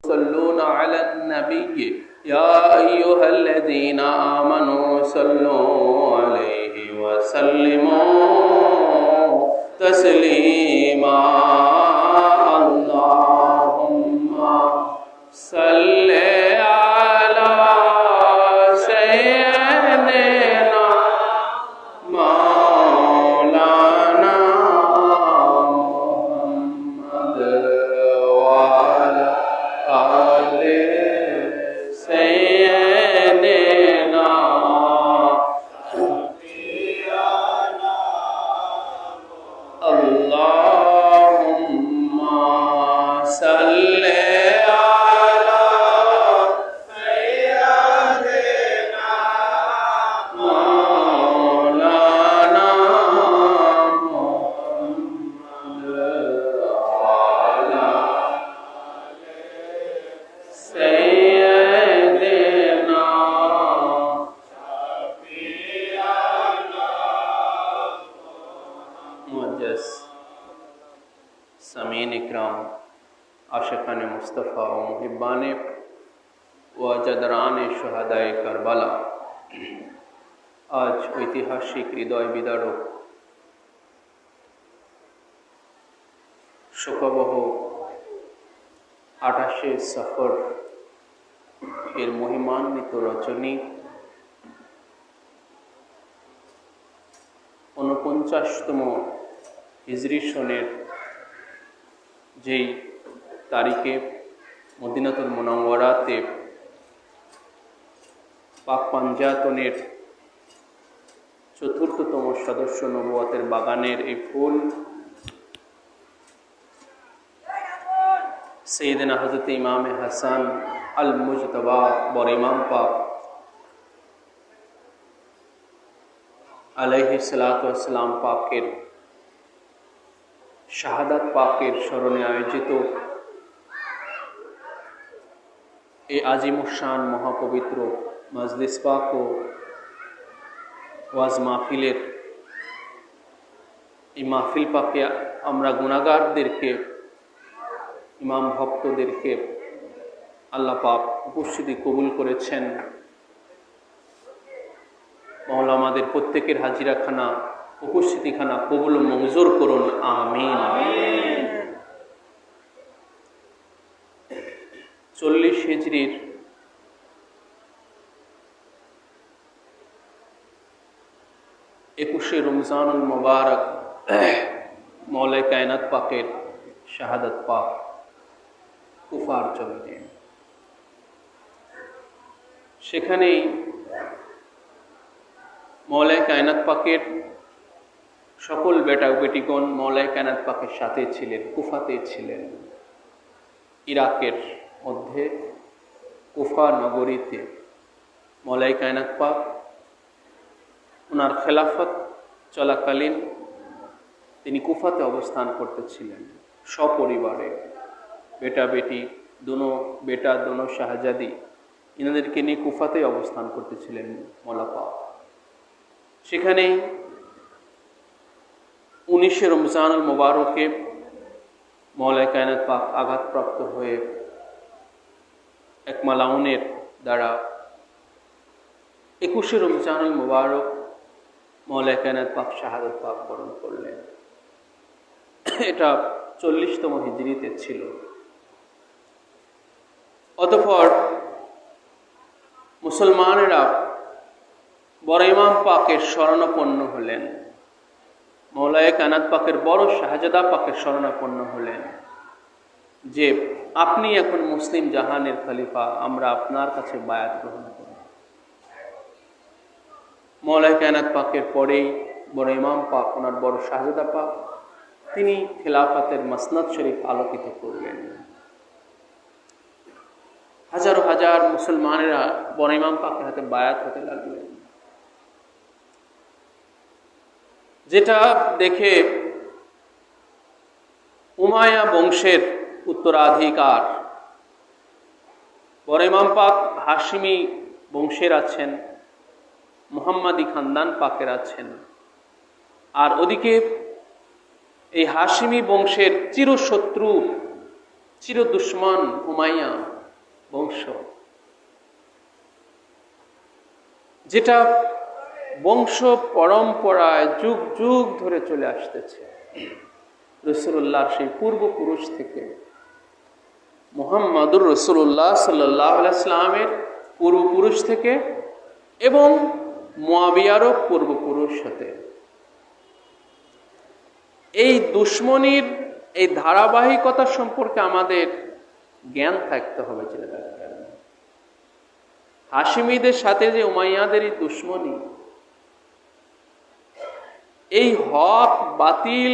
يصلون على النبي يا أيها الذين آمنوا صلوا عليه وسلموا تسليما اللهم صل على سيدنا مولانا محمد وعلى آل سيدنا اللهم صل على سيدنا مولانا محمد وعلى سيدنا मुअज्जज़ समीन इकराम आशिक़ान मुस्तफ़ा व मुहिब्बान व जदरान शुहदाए करबला आज ऐतिहासिक हृदय विदारक शोकबह 28 सफर एर महिमान्वित रजनी 49तम हिजरी सनेर जेई तारीखे मदिनातुल मुनव्वराते पाक पांजातनेर चतुर्थतम सदस्य नबुवतेर बागानेर ए फुल सैयदना हज़रत इमाम हसन अल मुजतबा बर इमाम पाक अलैहिस्सलाम पाकेर शाहादात पाकेर स्मरणे आयोजित ए आजिमुशान महापवित्र मजलिस पाक ओ वाज महफिलेर ए महफिल पाके आमरा गुनाहगारदेरके इमाम भक्तदेरके आल्लाह पाक उपस्थिति कबुल करेछेन। मौला आमादेर प्रत्येकेर हाजिराखाना उपस्थितिखाना कबुल मंजूर करुन आमीन। 40 हिजरीर 21 रमजानुल मुबारक मौला कायनात पाकेर शाहादत पाक कुफार जमीने सेखानेई मौला कायनात पाकेर सकल बेटा बेटिगण मौला कायनात पाकेर साथे छिलेन, कुफाते छिलेन। इराकेर मध्य कुफा नगरीते मौला कायनात पाक उनार खेलाफत चलाकालीन तिनि कुफाते अवस्थान करतेछिलेन सपरिवारे। बेटा बेटी दोनों बेटा दोनों शाहजादी इनादेरके निये कुफाते अवस्थान करतेछिलेन मौला पाक। सेखाने 19 रमजानुल मुबारके मौला कायनात पाक आघातप्राप्त हुए एक मालाउनेर द्वारा 21 रमजानुल मुबारक मौला कायनात पाक शाहादत पाक बरण करलेन। एटा 40तम हिजरीते छिलो। अतःपर मुसलमानेरा बड़ इमाम पाकेर शरणापन्न हलेन, मौला कायनात पाकेर बड़ शाहजादा पाकेर शरणापन्न हलेन जे आपनी एखन मुस्लिम जहानेर खलिफा, आमरा आपनार काछे बायात ग्रहण करब। मौला कायनात पाकेर परेई बड़ इमाम पाक ओनार बड़ शाहजादा पाक तिनि खिलाफतेर मसनद शरीफ आलोकित करलेन। हजारों हजार मुसलमानेरा बड़ इमाम पाकेर हाथे बायात होते लागलेन, जेटा देखे उमाया वंशेर उत्तराधिकार बड़ इमाम पाक हाशिमी वंशेर आछेन, मुहम्मदी खानदान पाकेर आछेन, और ओदिके এই হাশিমি বংশের চিরশত্রু চির দুশ্মন উমাইয়া বংশ, যেটা বংশ পরম্পরায় যুগ যুগ ধরে চলে আসতেছে রাসূলুল্লাহর সেই পূর্বপুরুষ থেকে, মুহাম্মদুর রাসূলুল্লাহ সাল্লাল্লাহু আলাইহি ওয়াসাল্লামের পূর্বপুরুষ থেকে এবং মুয়াবিয়ারও পূর্বপুরুষ হতে। এই দুশমনির এই ধারাবাহিকতা সম্পর্কে আমাদের জ্ঞান থাকতে হবে। জেনে রাখবেন, হাশিমিদের সাথে যে উমাইয়াদের এই দুশমনি, এই হক বাতিল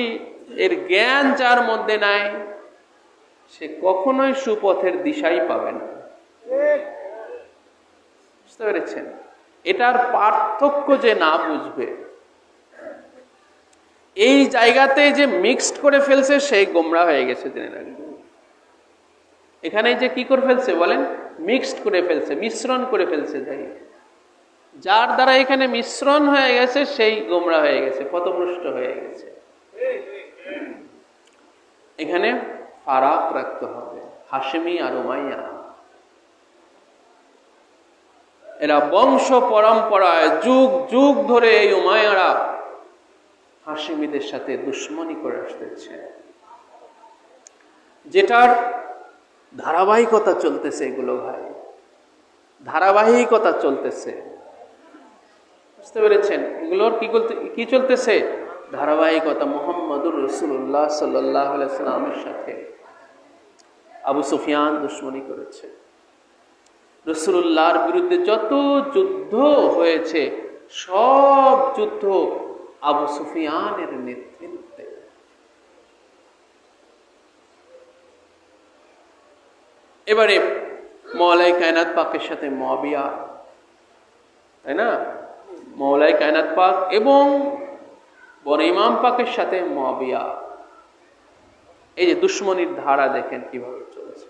এর জ্ঞান যার মধ্যে নাই, সে কখনোই সুপথের দিশাই পাবে না। বুঝতে পেরেছেন? এটার পার্থক্য যে না বুঝবে, এই জায়গাতে যে মিক্সড করে ফেলছে সেই গোমরা হয়ে গেছে। জেনে রাখবেন, এখানে যে কি করে ফেলছে বলেন, মিক্সড করে ফেলছে, মিশ্রণ করে ফেলছে। যার দ্বারা এখানে মিশ্রণ হয়ে গেছে সেই গোমরা হয়ে গেছে, পথভ্রষ্ট হয়ে গেছে। এখানে ফারাক রাখতে হবে। হাশিমি আর উমাইয়া এরা বংশ পরম্পরায় যুগ যুগ ধরে এই উমাইয়ারা হাশিমিদের সাথে দুশমনি করে আসতেছে, যেটার ধারাবাহিকতা চলতেছে। এগুলো ভাই ধারাবাহিকতা চলতেছে, বুঝতে পেরেছেন? এগুলোর কি চলতেছে? ধারাবাহিকতা। মুহাম্মদুর রাসূলুল্লাহ সাল্লাল্লাহু আলাইহি ওয়াসাল্লামের সাথে আবু সুফিয়ান দুশমনি করেছে। রাসূলুল্লাহর বিরুদ্ধে যত যুদ্ধ হয়েছে সব যুদ্ধ আবু সুফিয়ানের নেতৃত্বে। এবারে মওলাই কায়নাত পাকের সাথে মুয়াবিয়া, তাই না? মওলাই কায়নাত পাক এবং বড় ইমাম পাকের সাথে মুয়াবিয়া, এই যে দুশমনির ধারা দেখেন কিভাবে চলেছে।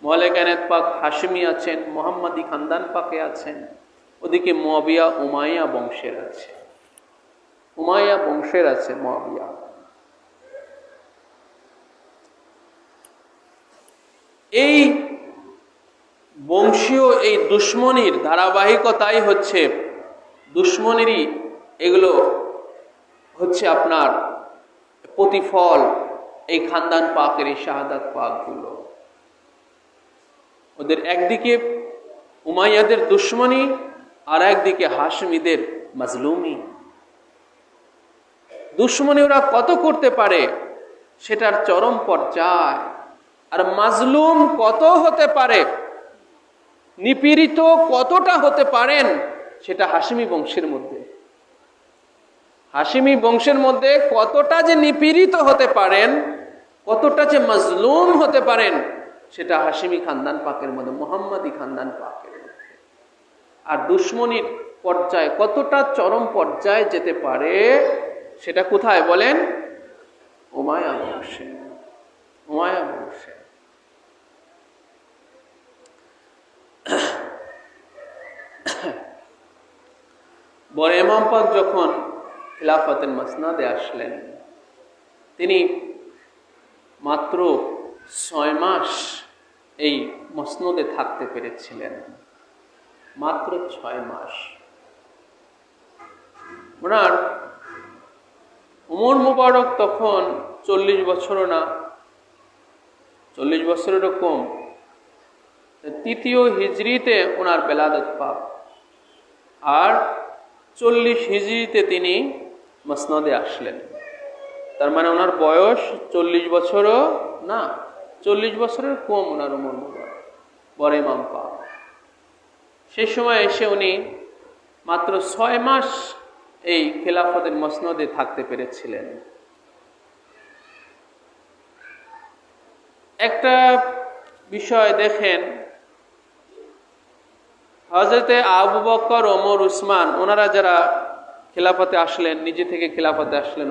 মওলাই কায়নাত পাক হাশিমি আছেন, মুহাম্মাদি খানদান পাকে আছেন, ওদিকে মুয়াবিয়া উমাইয়া বংশের আছে, উমাইয়া বংশের আছে মুয়াবিয়া। এই বংশীয় এই দুশমনির ধারাবাহিকতাই হচ্ছে দুশমনেরই, এগুলো হচ্ছে আপনার প্রতিফল এই খানদান পাকের এই শাহাদাত পাকগুলো। ওদের একদিকে উমাইয়াদের দুশমনি আর একদিকে হাশমিদের মাজলুমি। দুশমনি ওরা কত করতে পারে সেটার চরম পর্যায়, আর মাজলুম কত হতে পারে, নিপীড়িত কতটা হতে পারেন সেটা হাশিমি বংশের মধ্যে, হাশিমি বংশের মধ্যে কতটা যে নিপীড়িত হতে পারেন, কতটা যে মাজলুম হতে পারেন সেটা হাশিমি খানদান পাকের মধ্যে, মুহাম্মাদি খানদান পাকের মধ্যে। আর দুশমনির পর্যায়ে কতটা চরম পর্যায়ে যেতে পারে সেটা কোথায় বলেন? উমাইয়া বংশে, উমাইয়া বংশে। বড় ইমাম পাক যখন খিলাফতের মাসনাদে আসলেন, তিনি মাত্র 6 মাস এই মসনদে থাকতে পেরেছিলেন, মাত্র 6 মাস। ওনার উমর মুবারক তখন 40 বছরও না, 40 বছরেরও কম। 3য় হিজরিতে ওনার বেলাদত পাক, আর 40 হিজরিতে তিনি মসনদে আসলেন। তার মানে ওনার বয়স 40 বছরও না, 40 বছরের কম ওনার উমর মুবারক, বড় ইমাম পাক। সেই সময় এসে উনি মাত্র 6 মাস এই খেলাফতের মসনদে থাকতে পেরেছিলেন। একটা বিষয় দেখেন, হযরতে আবু বকর, ওমর, উসমান, ওনারা যারা খেলাফতে আসলেন, নিজে থেকে খেলাফতে আসলেন,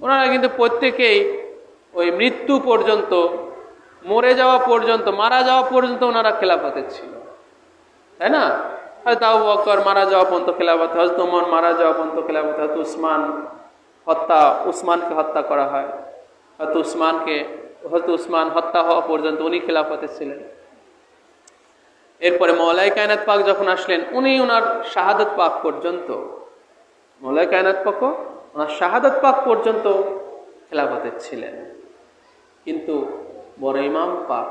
ওনারা কিন্তু প্রত্যেকেই ওই মৃত্যু পর্যন্ত, মরে যাওয়া পর্যন্ত, মারা যাওয়া পর্যন্ত ওনারা খেলাফতে ছিল, তাই না? হয়তো আবু বকর মারা যাওয়া পর্যন্ত খেলাফতে, হযরত ওমর মারা যাওয়া পর্যন্ত খেলাফতে, হয়তো উসমানকে হত্যা করা হয়, হয়তো উসমান হত্যা হওয়া পর্যন্ত উনি খেলাফতে ছিলেন। এরপরে মওলাই কায়নাত পাক যখন আসলেন, উনি ওনার শাহাদাত পাক পর্যন্ত, মওলাই কায়নাত পাক ওনার শাহাদাত পাক পর্যন্ত খেলাফতে ছিলেন। কিন্তু বড় ইমাম পাক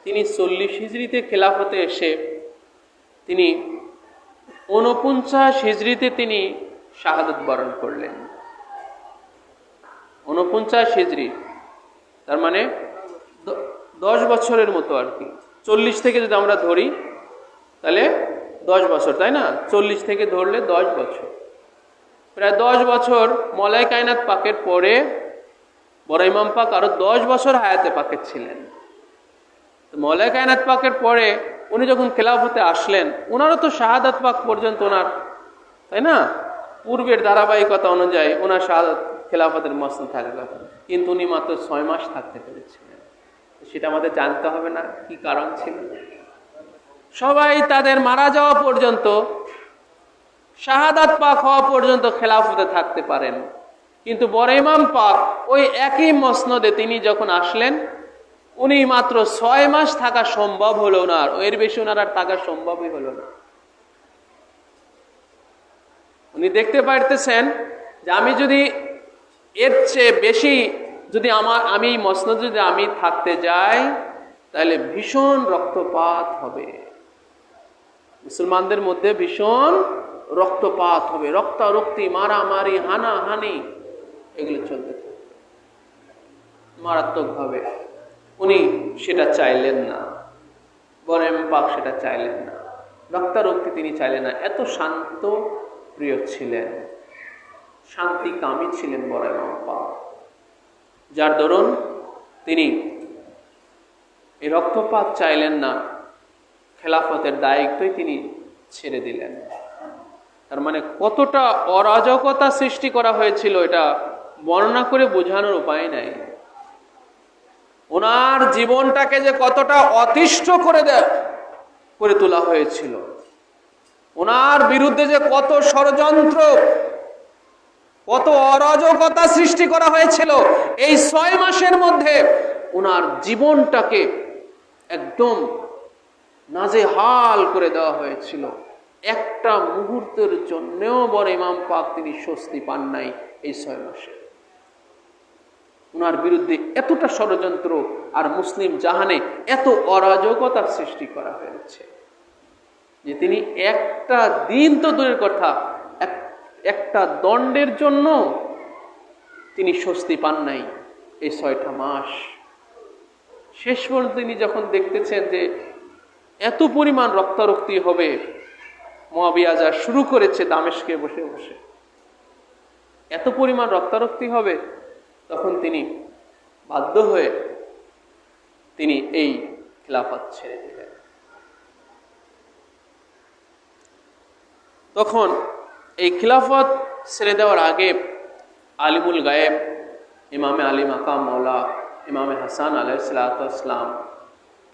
তিনি 40 হিজরিতে খেলাফতে এসে তিনি 49 হিজরিতে তিনি শাহাদাত বরণ করলেন। 49 হিজরি, তার মানে 10 বছরের মতো আর কি। 40 থেকে যদি আমরা ধরি তাহলে 10 বছর, তাই না? 40 থেকে ধরলে 10 বছর, প্রায় 10 বছর মওলাই কায়নাত পাকের পরে বড় ইমাম পাক আরো 10 বছর হায়াতে পাকে ছিলেন। মওলাই কায়নাত পাকের পরে উনি যখন খেলাফতে আসলেন, ওনারও তো শাহাদাত পাক পর্যন্ত ওনার, তাই না, পূর্বের ধারাবাহিকতা অনুযায়ী ওনার শাহাদাত খেলাফতের মসনদ থাকার কথা, কিন্তু উনি মাত্র 6 মাস থাকতে পেরেছিলেন। সেটা আমাদের জানতে হবে না কি কারণ ছিল? সবাই তাদের মারা যাওয়া পর্যন্ত, শাহাদাত পাক হওয়া পর্যন্ত খেলাফতে থাকতে পারেন, কিন্তু বড় ইমাম পাক ওই একই মসনদে তিনি যখন আসলেন, উনি মাত্র 6 মাস থাকা সম্ভব হলো না, এর বেশি ওনার আর থাকা সম্ভবই হলো না। উনি দেখতে পারতেছেন যে আমি যদি এর চেয়ে বেশি যদি আমি এই মসনদে যদি আমি থাকতে যাই তাহলে ভীষণ রক্তপাত হবে, মুসলমানদের মধ্যে ভীষণ রক্তপাত হবে, রক্তারক্তি, মারামারি, হানাহানি এগুলো চলতে থাকবে মারাত্মকভাবে। উনি সেটা চাইলেন না, বড় ইমাম পাক সেটা চাইলেন না, রক্তারক্তি তিনি চাইলেন না। এত শান্ত প্রিয় ছিলেন, শান্তিকামী ছিলেন বড় ইমাম পাক, যার দরুন তিনি এই রক্তপাত চাইলেন না, খেলাফতের দায়িত্বই তিনি ছেড়ে দিলেন। তার মানে কতটা অরাজকতা সৃষ্টি করা হয়েছিল এটা বর্ণনা করে বোঝানোর উপায় নাই। ওনার জীবনটাকে যে কতটা অতিষ্ঠ করে তোলা হয়েছিল, ওনার বিরুদ্ধে যে কত ষড়যন্ত্র, কত অরাজকতা সৃষ্টি করা হয়েছিল, এই 6 মাসের মধ্যে ওনার জীবনটাকে একদম নাজেহাল করে দেওয়া হয়েছিল। একটা মুহূর্তের জন্যও বড় ইমাম পাক তিনি স্বস্তি পান নাই এই 6 মাসে। ওনার বিরুদ্ধে এতটা ষড়যন্ত্র আর মুসলিম জাহানে এত অরাজকতার সৃষ্টি করা হয়েছে যে তিনি একটা দিন তো দূরের কথা, একটা দণ্ডের জন্য তিনি স্বস্তি পান নাই এই 6টা মাস। শেষ পর্যন্ত তিনি যখন দেখতেছেন যে এত পরিমাণ রক্তারক্তি হবে, মুয়াবিয়া যা শুরু করেছে দামেস্কে বসে বসে, এত পরিমাণ রক্তারক্তি হবে, তখন তিনি বাধ্য হয়ে তিনি এই খিলাফত ছেড়ে দিলেন। তখন এই খিলাফত ছেড়ে দেওয়ার আগে আলিমুল গায়েব ইমামে আলী মাকাম মওলা ইমামে হাসান আলাইহিসসালাম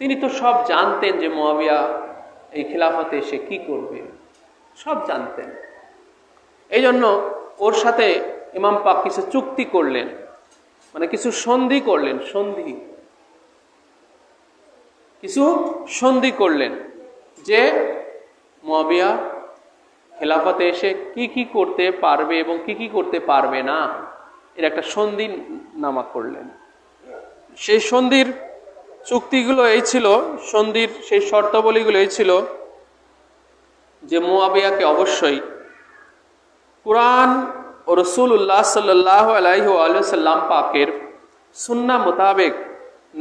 তিনি তো সব জানতেন যে মুয়াবিয়া এই খিলাফতে এসে কি করবে, সব জানতেন। এই জন্য ওর সাথে ইমাম পাক কিছু চুক্তি করলেন, মানে কিছু সন্ধি করলেন, কিছু সন্ধি করলেন যে মুয়াবিয়া খেলাফতে এসে কি কি করতে পারবে এবং কি কি করতে পারবে না, এর একটা সন্ধি নামা করলেন। সেই সন্ধির চুক্তিগুলো এই ছিল, সন্ধির সেই শর্তাবলীগুলো এই ছিল যে মুয়াবিয়াকে অবশ্যই কুরআন ও রাসূলুল্লাহ সাল্লাল্লাহু আলাইহি ওয়া সাল্লাম পাকের সুন্নাহ মোতাবেক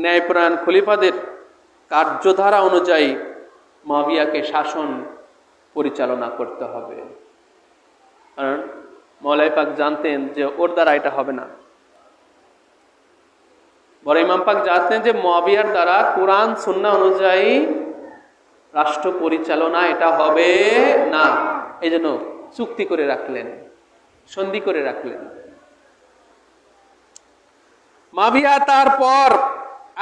ন্যায়পরায়ণ খলিফাদের কার্যধারা অনুযায়ী মুয়াবিয়াকে শাসন পরিচালনা করতে হবে। কারণ মওলাই পাক জানতেন যে ওর দ্বারা এটা হবে না। বড় ইমাম পাক জানতেন যে মুয়াবিয়ার দ্বারা কুরআন সুন্নাহ অনুযায়ী রাষ্ট্র পরিচালনা এটা হবে না। এই জন্য চুক্তি করে রাখলেন, সন্ধি করে রাখলেন। মুয়াবিয়া তারপর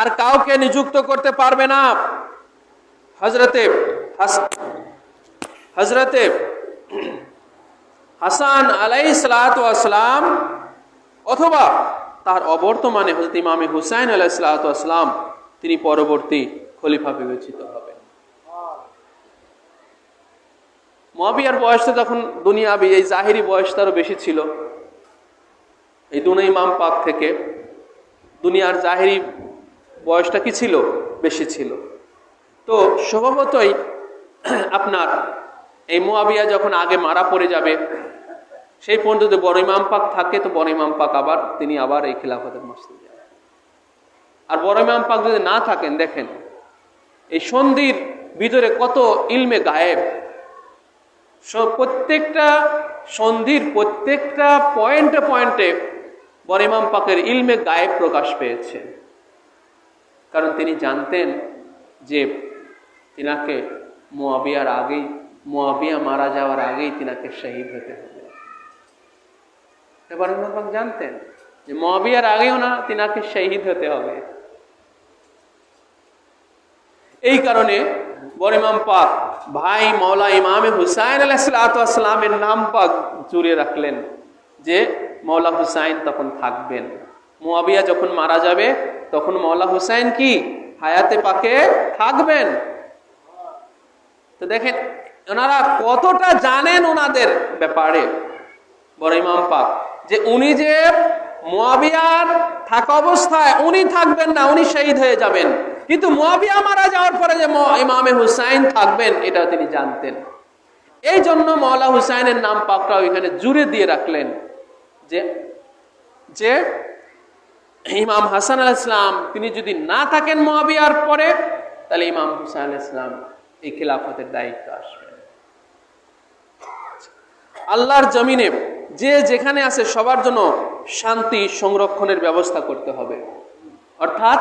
আর কাউকে নিযুক্ত করতে পারবে না। হযরতে হাসান আলাইহিসসালাম অথবা তার অবর্তমানে হযরত ইমামে হুসাইন আলাইহিসসালাম তিনি পরবর্তী খলিফা বিবেচিত হবেন। মুয়াবিয়ার বয়সটা তখন দুনিয়াবি এই জাহিরি বয়স তারও বেশি ছিল, এই দুই ইমাম পাক থেকে দুনিয়ার জাহিরি বয়সটা কি ছিল, বেশি ছিল। তো স্বভাবতই আপনার এই মুয়াবিয়া যখন আগে মারা পড়ে যাবে, সেই পর্যন্ত যদি বড় ইমাম পাক থাকে তো বড় ইমাম পাক তিনি আবার এই খিলাফতের মসজিদে যাবেন। আর বড় ইমাম পাক যদি না থাকেন, দেখেন এই সন্ধির ভিতরে কত ইলমে গায়েব, প্রত্যেকটা সন্ধির প্রত্যেকটা পয়েন্টে পয়েন্টে বড় ইমাম পাকের ইলমে গায়েব প্রকাশ পেয়েছে। কারণ তিনি জানতেন যে তিনাকে মুয়াবিয়া মারা যাওয়ার আগেই তিনাকে শহীদ হতে হবে। বড় ইমাম পাক জানতেন যে মুয়াবিয়ার আগেও না, তিনাকে শহীদ হতে হবে। এই কারণে বড় ইমাম পাক ভাই মৌলা ইমামে হুসাইন আলাইহিসসালামের নাম পাক জুড়ে রাখলেন যে মৌলা হুসাইন তখন থাকবেন। মুয়াবিয়া যখন মারা যাবে তখন মৌলা হুসাইন কি হায়াতে পাকে থাকবেন। তো দেখেন ওনারা কতটা জানেন ওনাদের ব্যাপারে বড় ইমাম পাক, যে উনি যে মুয়াবিয়ার থাকা অবস্থায় উনি থাকবেন না, উনি শহীদ হয়ে যাবেন, কিন্তু মুয়াবিয়া মারা যাওয়ার পরে যে ইমামে হুসাইন থাকবেন এটা তিনি জানতেন। এই জন্য মৌলা হুসাইনের নাম পাকটাও এখানে জুড়ে দিয়ে রাখলেন যে ইমাম হাসান আলাইহিস সালাম তিনি যদি না থাকেন মুয়াবিয়ার পরে, তাহলে ইমাম হুসাইন আলাইহিস সালাম এই খিলাফতের দায়িত্ব আসবে। আল্লাহর জমিনে যে যেখানে আছে সবার জন্য শান্তি সংরক্ষণের ব্যবস্থা করতে হবে। অর্থাৎ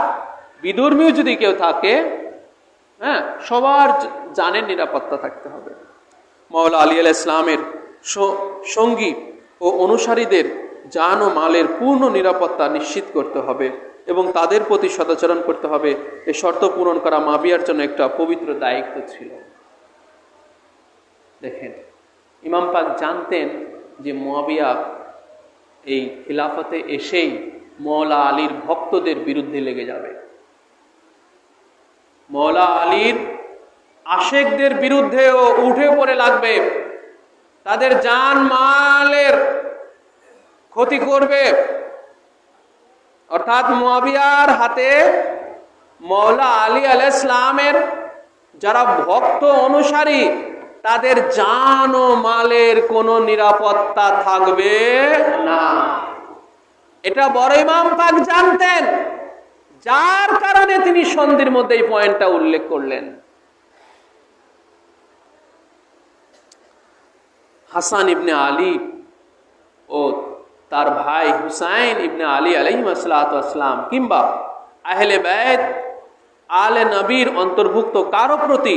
বিধর্মীয় যদি কেউ থাকে, সবার জানের নিরাপত্তা থাকতে হবে। মাওলা আলী আলাইহিস সালামের সঙ্গী ও অনুসারীদের জান ও মালের পূর্ণ নিরাপত্তা নিশ্চিত করতে হবে এবং তাদের প্রতি সদাচরণ করতে হবে। এই শর্ত পূরণ করা মুয়াবিয়ার জন্য একটা পবিত্র দায়িত্ব ছিল। দেখেন ইমাম পাক জানতেন যে মুয়াবিয়া এই খিলাফতে এসেই মৌলা আলীর ভক্তদের বিরুদ্ধে লেগে যাবে, মৌলা আলীর আশেকদের বিরুদ্ধেও উঠে পড়ে লাগবে, তাদের জান মালের ক্ষতি করবে। অর্থাৎ মুয়াবিয়ার হাতে মৌলা আলী আলাইহিস সালামের যারা ভক্ত অনুসারী, তাদের জান ও মালের কোনো নিরাপত্তা থাকবে না। এটা বড় ইমাম পাক জানতেন, যার কারণে তিনি সন্ধির মধ্যে এই পয়েন্টটা উল্লেখ করলেন। হাসান ইবনে আলী ও তার ভাই হুসাইন ইবনে আলী আলাইহিসসালাম কিংবা আহলে বাইত আলে নবীর অন্তর্ভুক্ত কারো প্রতি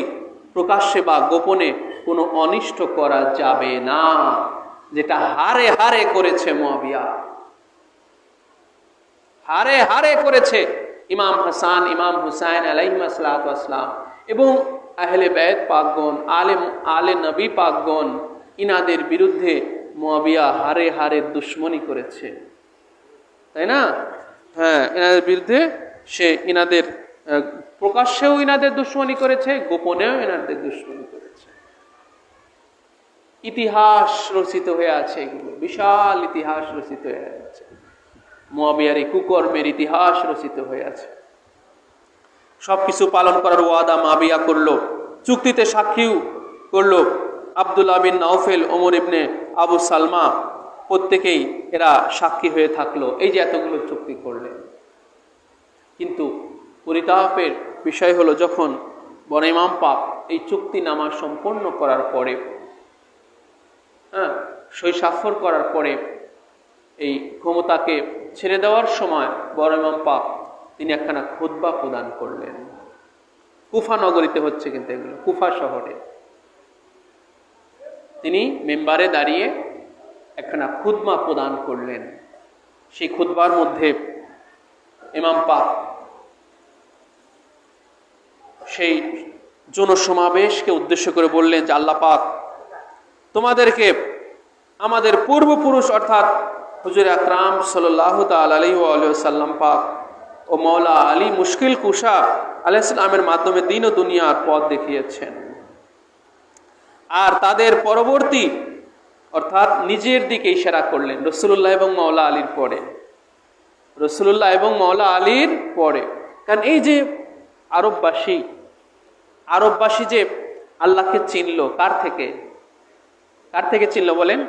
প্রকাশ্যে বা গোপনে কোনো অনিষ্ট করা যাবে না, যেটা হারে হারে করেছে মুয়াবিয়া, হারে হারে করেছে ইমাম হাসান ইমাম হুসাইন আলাইহিসসালাম এবং আহলে বাইত পাকগণ আলে নবী পাকগণ। ইনাদের বিরুদ্ধে মুয়াবিয়া হারে হারে দুশ্মনী করেছে, তাই না? এনাদের বিরুদ্ধে সে ইনাদের প্রকাশ্যেও ইনাদের দুশ্মনী করেছে, গোপনেও ইনাদের দুশ্মনী করেছে। ইতিহাস রচিত হয়ে আছে, এগুলো বিশাল ইতিহাস রচিত হয়ে আছে, মুয়াবিয়ার এই কুকর্মের ইতিহাস রচিত হয়ে আছে। সবকিছু পালন করার ওয়াদা মুয়াবিয়া করলো, চুক্তিতে সাক্ষীও করলো। আব্দুল্লাহ বিন নাউফেল, ওমর ইবনে আবু সালমা প্রত্যেকেই এরা সাক্ষী হয়ে থাকলো, এই যে এতগুলো চুক্তি করলেন। কিন্তু পরিতাপের বিষয় হলো, যখন বড় ইমাম পাক এই চুক্তিনামা সম্পন্ন করার পরে, সই স্বাক্ষর করার পরে, এই ক্ষমতাকে ছেড়ে দেওয়ার সময় বড় ইমাম পাক তিনি একখানা খুতবা প্রদান করলেন। কুফা নগরীতে হচ্ছে, কিন্তু এগুলো কুফা শহরে। তিনি মেম্বারে দাঁড়িয়ে একখানা খুতবা প্রদান করলেন। সেই খুতবার মধ্যে ইমাম পাক সেই জনসমাবেশকে উদ্দেশ্য করে বললেন যে, আল্লাহ পাক তোমাদেরকে আমাদের পূর্বপুরুষ অর্থাৎ হুজুর আকরাম সাল্লাল্লাহু তাআলা আলাইহি ওয়া সাল্লাম পাক ও মাওলা আলী মুশকিল কুশা আলাইহিস সালামের মাধ্যমে দ্বীন ও দুনিয়ার পথ দেখিয়েছেন। আর তাদের পরবর্তী অর্থাৎ নিজের দিকে ইশারা করলেন রাসূলুল্লাহ এবং মাওলা আলীর পরে, রাসূলুল্লাহ এবং মাওলা আলীর পরে। কারণ এই যে আরববাসী যে আল্লাহকে চিনল কার থেকে চিনল বলেন?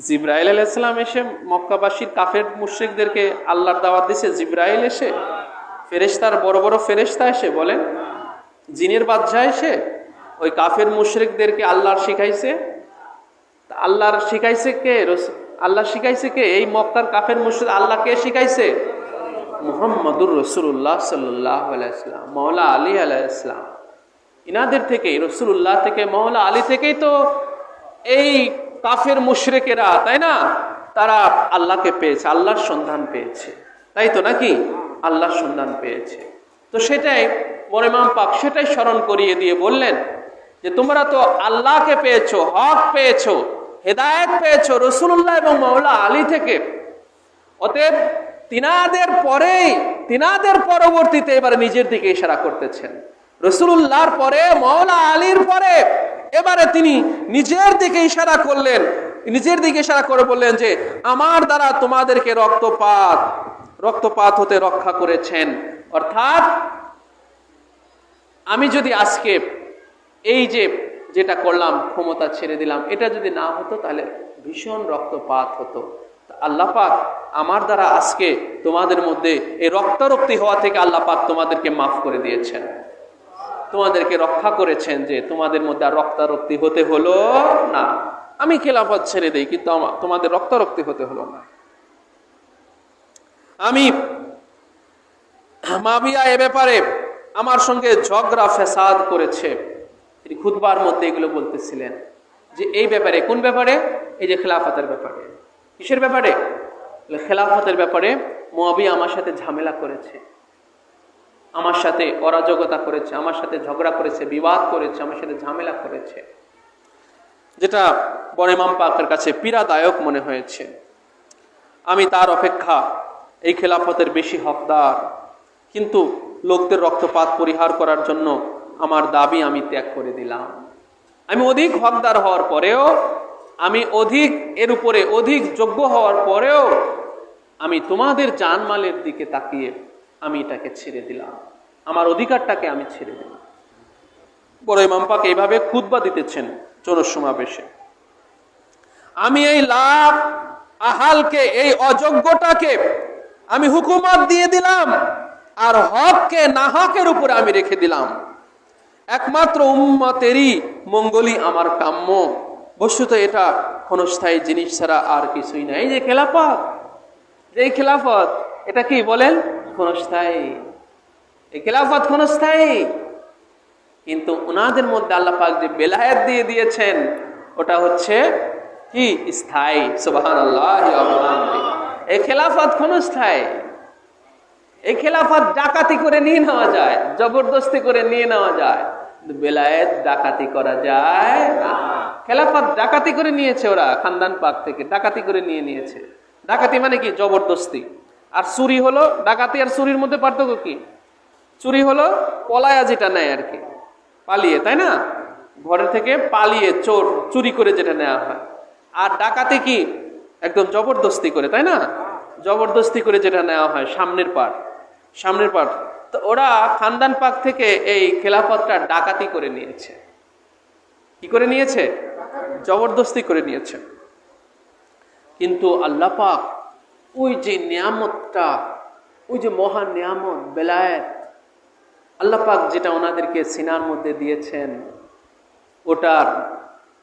জিবরাইল আলাইহিস সালাম এসে মক্কাবাসীর কাফের মুশরিকদেরকে আল্লাহর দাওয়াত দিয়েছে। জিবরাইল এসে, ফেরেশতার বড় বড় ফেরেশতা এসে, বলেন জিনের বাদশা এসে ওই কাফের মুশরিকদেরকে আল্লাহর শিখাইছে। আল্লাহর শিখাইছে কে? আল্লাহ শিখাইছে কে? এই মক্কার কাফের মুশরিক আল্লাহকে শিখাইছে মুহাম্মদুর রাসূলুল্লাহ সাল্লাল্লাহু আলাইহি ওয়াসাল্লাম, মাওলা আলী আলাইহিস সালাম। ইনাদের থেকে, রাসূলুল্লাহ থেকে, মাওলা আলী থেকেই তো এই কাফের মুশরিকেরা, তাই না, তারা আল্লাহকে পেয়েছে, আল্লাহর সন্ধান পেয়েছে, তাই তো নাকি? আল্লাহর সন্ধান পেয়েছে। তো সেটাই বড় ইমাম পাক সেটাই স্মরণ করিয়ে দিয়ে বললেন যে তোমরা তো আল্লাহকে পেয়েছো, হক পেয়েছো, হেদায়েত পেয়েছো রাসূলুল্লাহ এবং মাওলা আলী থেকে। অতএব তিনাদের পরবর্তীতে এবারে নিজের দিকে ইশারা করতেছেন। রাসূলুল্লাহর পরে, মাওলা আলীর পরে এবারে তিনি নিজের দিকে ইশারা করলেন, নিজের দিকে ইশারা করে বললেন যে আমার দ্বারা তোমাদেরকে রক্তপাত হতে রক্ষা করেছেন। অর্থাৎ আমি যদি আজকে এই যেটা করলাম, ক্ষমতা ছেড়ে দিলাম, এটা যদি না হতো তাহলে ভীষণ রক্তপাত হতো। আল্লাহ পাক আমার দ্বারা আজকে তোমাদের মধ্যে এই রক্তারক্তি হওয়া থেকে আল্লাহ পাক তোমাদেরকে মাফ করে দিয়েছেন, তোমাদেরকে রক্ষা করেছেন, যে তোমাদের মধ্যে আর রক্তারক্তি হতে হলো না। আমি খেলাফত ছেড়ে দেই, কিন্তু তোমাদের রক্তারক্তি হতে হলো না। আমি মাবিয়া এ ব্যাপারে আমার সঙ্গে ঝগড়া ফেসাদ করেছে। তিনি খুতবার মধ্যে এগুলো বলতেছিলেন যে এই ব্যাপারে, কোন ব্যাপারে? এই যে খেলাফতের ব্যাপারে। কিসের ব্যাপারে? খেলাফতের ব্যাপারে মুয়াবিয়া আমার সাথে ঝামেলা করেছে, আমার সাথে অরাজকতা করেছে, আমার সাথে ঝগড়া করেছে, বিবাদ করেছে, আমার সাথে ঝামেলা করেছে, যেটা বড় ইমাম পাকের কাছে পীড়াদায়ক মনে হয়েছে। আমি তার অপেক্ষা এই খেলাফতের বেশি হকদার, কিন্তু লোকদের রক্তপাত পরিহার করার জন্য আমার দাবি আমি ত্যাগ করে দিলাম। আমি অধিক হকদার হওয়ার পরেও, আমি এর উপরে অধিক যোগ্য হওয়ার পরেও আমি তোমাদের জানমালের দিকে তাকিয়ে আমি এটাকে ছেড়ে দিলাম, আমার অধিকারটাকে আমি ছেড়ে দিলাম। বড় ইমাম পাক এইভাবে খুতবা দিতেছেন জনসমাবেশে। আমি এই লাভ আহালকে, এই অযোগ্যটাকে আমি হুকুমত দিয়ে দিলাম, আর হককে নাহকের উপরে আমি রেখে দিলাম। একমাত্র উম্মতেরই মঙ্গলই আমার কাম্য। বস্তুত এটা ক্ষণস্থায়ী জিনিস ছাড়া আর কিছুই নাই। এই যে খেলাফত, এটা কি বলেন? ক্ষণস্থায়ী। এই খেলাফত ক্ষণস্থায়ী, কিন্তু ওনাদের মধ্যে আল্লাহ পাক যে বেলায়েত দিয়ে দিয়েছেন ওটা হচ্ছে কি? স্থায়ী। সুবহানাল্লাহ। এই খেলাফত ক্ষণস্থায়ী। এই খেলাফত ডাকাতি করে নিয়ে নেওয়া যায়, জবরদস্তি করে নিয়ে নেওয়া যায়, বেলায়েত ডাকাতি করা যায় না। খেলাফত ডাকাতি করে নিয়েছে ওরা, খানদান পাক থেকে ডাকাতি করে নিয়েছে। ডাকাতি মানে কি? জবরদস্তি। আর চুরি হলো, ডাকাতি আর চুরির মধ্যে পার্থক্য কি? চুরি হলো পলায়া যেটা নেয় আর কি, পালিয়ে, তাই না? ঘরে থেকে পালিয়ে চুরি করে যেটা নেওয়া হয়। আর ডাকাতি কি? একদম জবরদস্তি করে, তাই না? জবরদস্তি করে যেটা নেওয়া হয়, সামনের পাট। তো ওরা খানদান পাক থেকে এই খেলাফতটা ডাকাতি করে নিয়েছে। কি করে নিয়েছে? জবরদস্তি করে নিয়েছে। কিন্তু আল্লাহ পাক ওই যে নিয়ামতটা, ওই যে মহান নিয়ামত বেলায়েত, আল্লাহ পাক যেটা ওনাদেরকে সিনার মধ্যে দিয়েছেন,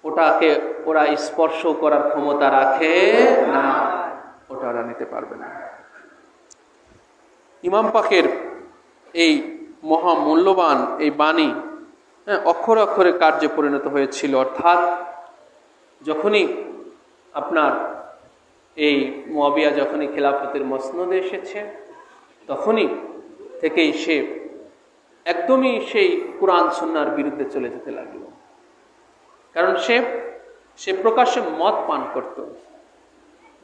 ওটাকে ওরা স্পর্শ করার ক্ষমতা রাখে না, ওটা ওরা নিতে পারবে না। ইমাম পাকের এই মহামূল্যবান এই বাণী অক্ষরে অক্ষরে কার্যে পরিণত হয়েছিল। অর্থাৎ যখনই আপনার এই মুয়াবিয়া যখনই খেলাফতের মসনদে এসেছে, তখনই থেকেই সে একদমই সেই কোরআন সুন্নাহর বিরুদ্ধে চলে যেতে লাগলো। কারণ সে প্রকাশ্যে মদ পান করত।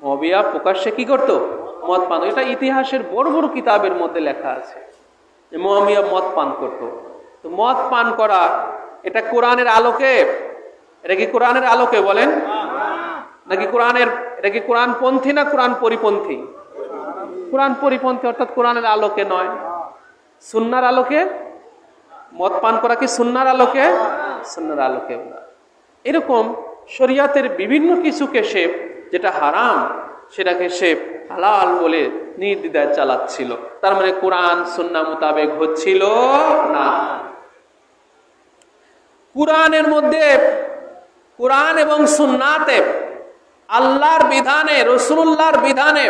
মুয়াবিয়া প্রকাশ্যে কি করত? মদ পান। এটা ইতিহাসের বড় বড় কিতাবের মধ্যে লেখা আছে যে মুয়াবিয়া মদ পান করত। তো মদ পান করা এটা কোরআনের আলোকে এটা কি কোরআনের আলোকে বলেন, নাকি এটা কি কোরআন পন্থী না কোরআন পরিপন্থী? কোরআন পরিপন্থী, অর্থাৎ কোরআনের আলোকে নয়, সুন্নাহর আলোকে। মদ পান করা কি সুন্নাহর আলোকে? সুন্নাহর আলোকে না। এরকম শরিয়াতের বিভিন্ন কিছুকে সে, যেটা হারাম সেটাকে সে হালাল বলে নির্দ্বিধায় চালাচ্ছিল। তার মানে কোরআন সুন্নাহ মোতাবেক হচ্ছিল না। কোরআনের মধ্যে, কোরআন এবং সুন্নাতে, আল্লাহর বিধানে, রসুলুল্লাহর বিধানে,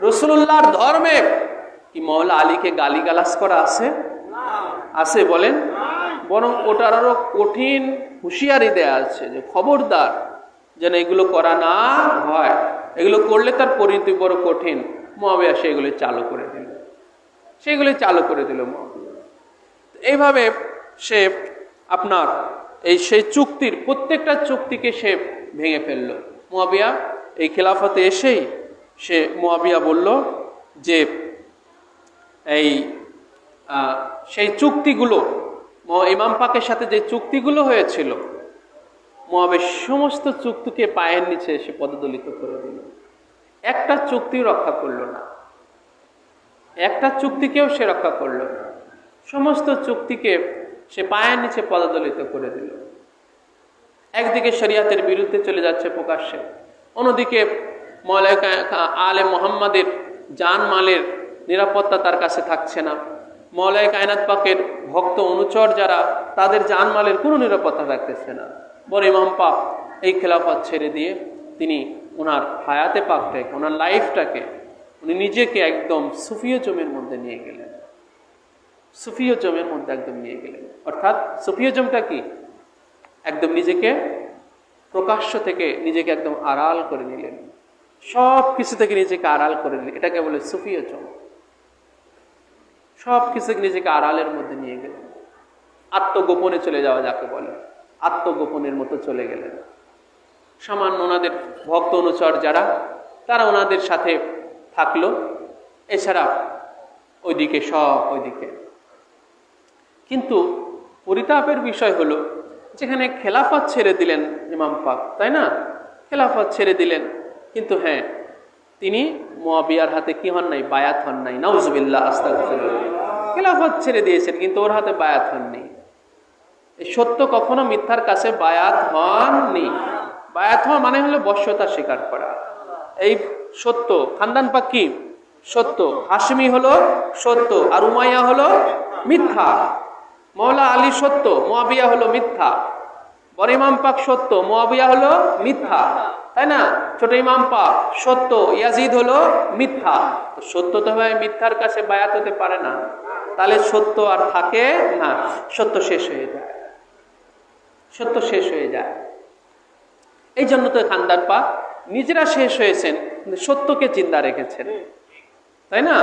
রসুলুল্লাহর ধর্মে কি মওলা আলীকে গালিগালাজ করা আছে? আছে বলেন? বরং ওটার আরো কঠিন হুঁশিয়ারি দেয়া আছে যে খবরদার যেন এগুলো করা না হয়, এগুলো করলে তার পরিণতি বড় কঠিন। মুআবিয়া সেগুলি চালু করে দিল, মুআবিয়া। এইভাবে সে আপনার সেই চুক্তির প্রত্যেকটা চুক্তিকে সে ভেঙে ফেললো। মুআবিয়া এই খেলাফতে এসেই মুআবিয়া বলল যে সেই চুক্তিগুলো, ইমাম পাকের সাথে যে চুক্তিগুলো হয়েছিল, মুআবিয়া সমস্ত চুক্তিকে পায়ের নিচে এসে পদদলিত করে দিল। একটা চুক্তিও রক্ষা করলো না, একটা চুক্তিকেও সে রক্ষা করলো না, সমস্ত চুক্তিকে সে পায়ের নিচে পদদলিত করে দিল। একদিকে শরিয়াতের বিরুদ্ধে চলে যাচ্ছে প্রকাশ্যে, অন্যদিকে আলে মোহাম্মদের জান মালের নিরাপত্তা তার কাছে থাকছে না। মওলায়ে কায়নাত পাকের ভক্ত অনুচর যারা, তাদের জান মালের কোনো নিরাপত্তা থাকতেছে না। বড় ইমাম পাক এই খেলাফত ছেড়ে দিয়ে তিনি ওনার হায়াতে পাকটাকে, ওনার লাইফটাকে, উনি নিজেকে একদম সুফিয়জমের মধ্যে নিয়ে গেলেন। সুফিয়জমের মধ্যে একদম নিয়ে গেলেন। অর্থাৎ সুফিয়জমটা কি? একদম নিজেকে প্রকাশ্য থেকে নিজেকে একদম আড়াল করে নিলেন, সব কিছু থেকে নিজেকে আড়াল করে নিলেন। এটাকে বলে সুফিয়জম। সব কিছু নিজেকে আড়ালের মধ্যে নিয়ে গেলেন, আত্মগোপনে চলে যাওয়া যাকে বলে, আত্মগোপনের মতো চলে গেলেন। সামান্য ওনাদের ভক্ত অনুচর যারা, তারা ওনাদের সাথে থাকলো, এছাড়া ওইদিকে কিন্তু পরিতাপের বিষয় হলো, যেখানে খেলাফত ছেড়ে দিলেন ইমাম পাক, তাই না? খেলাফত ছেড়ে দিলেন, কিন্তু হ্যাঁ, তিনি মুআবিয়ার হাতে কি হন নাই? বায়াত হন নাই। নাউজুবিল্লাহ, আস্তাগফিরুল্লাহ। খেলাফত ছেড়ে দিয়েছেন কিন্তু ওর হাতে বায়াত হননি। এই সত্য কখনো মিথ্যার কাছে বায়াত হননি। বায়াত হওয়া মানে হলো বশ্যতা স্বীকার করা। এই সত্য, খানদান পাক কি সত্য, হাশমি হলো সত্য, আর উমাইয়া হলো মিথ্যা। মওলা আলী সত্য, মুআবিয়া হলো মিথ্যা। বড় ইমাম পাক সত্য, মুআবিয়া হলো মিথ্যা, তাই না? ছোট ইমাম পাক সত্য, ইয়াজিদ হলো মিথ্যা। তো সত্য তো ভাই মিথ্যার কাছে বায়াত হতে পারে না, তাহলে সত্য আর থাকে না, সত্য শেষ হয়ে যায়, সত্য শেষ হয়ে যায়। এই জন্য তো খানদান পাক নিজেরা শেষ হয়েছেন, কিন্তু সত্যকে জিন্দা রেখেছেন, তাই না?